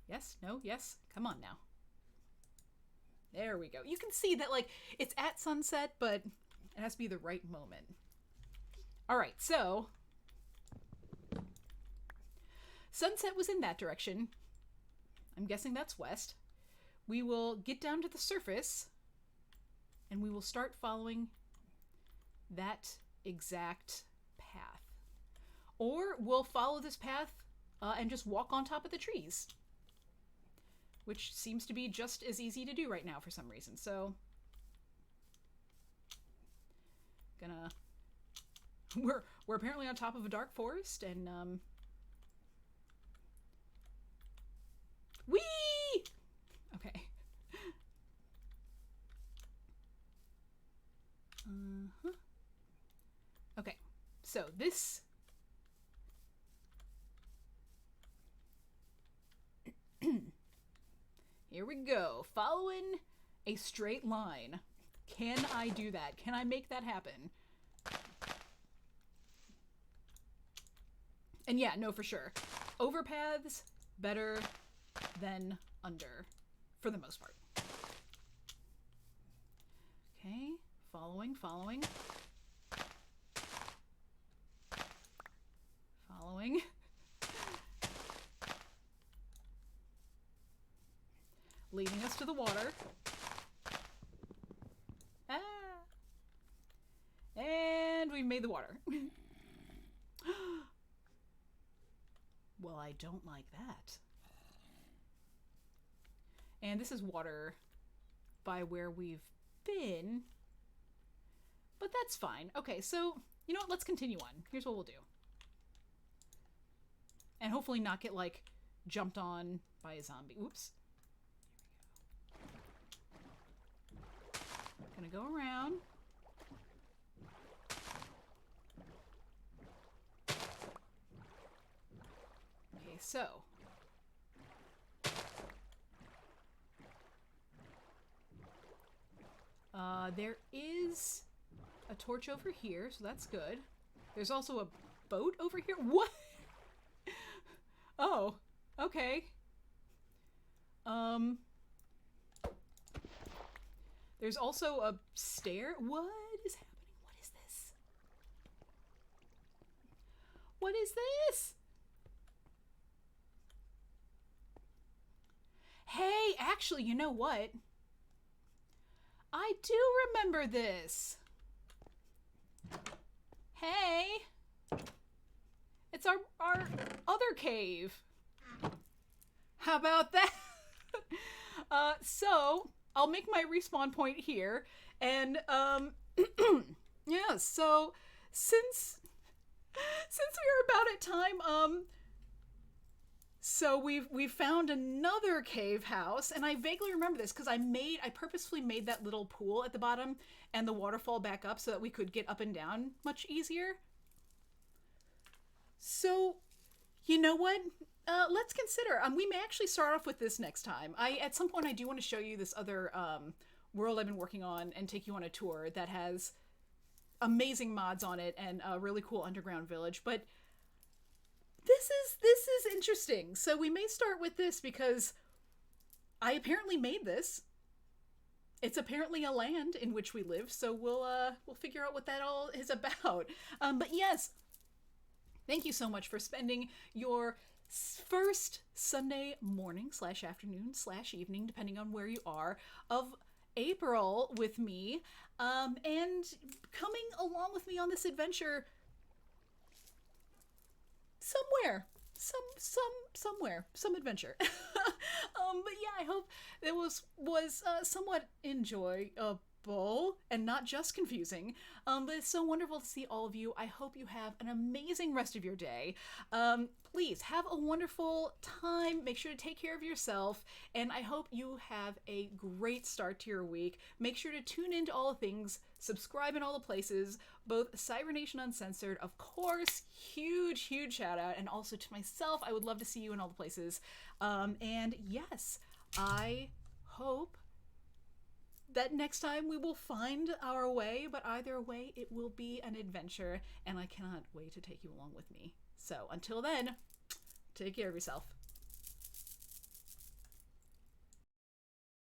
Yes, no, yes, come on now. There we go. You can see that, like, it's at sunset, but it has to be the right moment. All right, so sunset was in that direction. I'm guessing that's west. We will get down to the surface and we will start following that exact path. Or we'll follow this path and just walk on top of the trees, which seems to be just as easy to do right now for some reason. So we're apparently on top of a dark forest, and whee! Okay. Okay, so this here we go, following a straight line. Can I do that? Can I make that happen? And yeah, no, for sure. Overpaths better than under, for the most part. Okay, following. Leading us to the water. And we made the water. Well, I don't like that. And this is water by where we've been. But that's fine. Okay, so, you know what? Let's continue on. Here's what we'll do. And hopefully not get, like, jumped on by a zombie. Oops. Gonna go around. Okay, so there is a torch over here, so that's good. There's also a boat over here. What? Oh, okay. There's also a stair. What is happening? What is this? What is this? Hey, actually, you know what? I do remember this. Hey, it's our other cave. How about that? So I'll make my respawn point here, and yeah. So since we are about at time, so we've found another cave house, and I vaguely remember this because I purposefully made that little pool at the bottom and the waterfall back up so that we could get up and down much easier. So, you know what? Let's consider. We may actually start off with this next time. At some point I do want to show you this other world I've been working on and take you on a tour that has amazing mods on it and a really cool underground village. But this is interesting. So we may start with this because I apparently made this. It's apparently a land in which we live, so we'll figure out what that all is about. But yes, thank you so much for spending your first Sunday morning / afternoon / evening, depending on where you are, of April with me, and coming along with me on this adventure somewhere. Some adventure. But yeah, I hope it was somewhat enjoyable and not just confusing. But it's so wonderful to see all of you. I hope you have an amazing rest of your day. Please have a wonderful time. Make sure to take care of yourself, and I hope you have a great start to your week. Make sure to tune into all the things, subscribe in all the places, both Cybernation Uncensored, of course, huge shout out, and also to myself. I would love to see you in all the places. And yes, I hope that next time we will find our way, but either way, it will be an adventure, and I cannot wait to take you along with me. So until then, take care of yourself.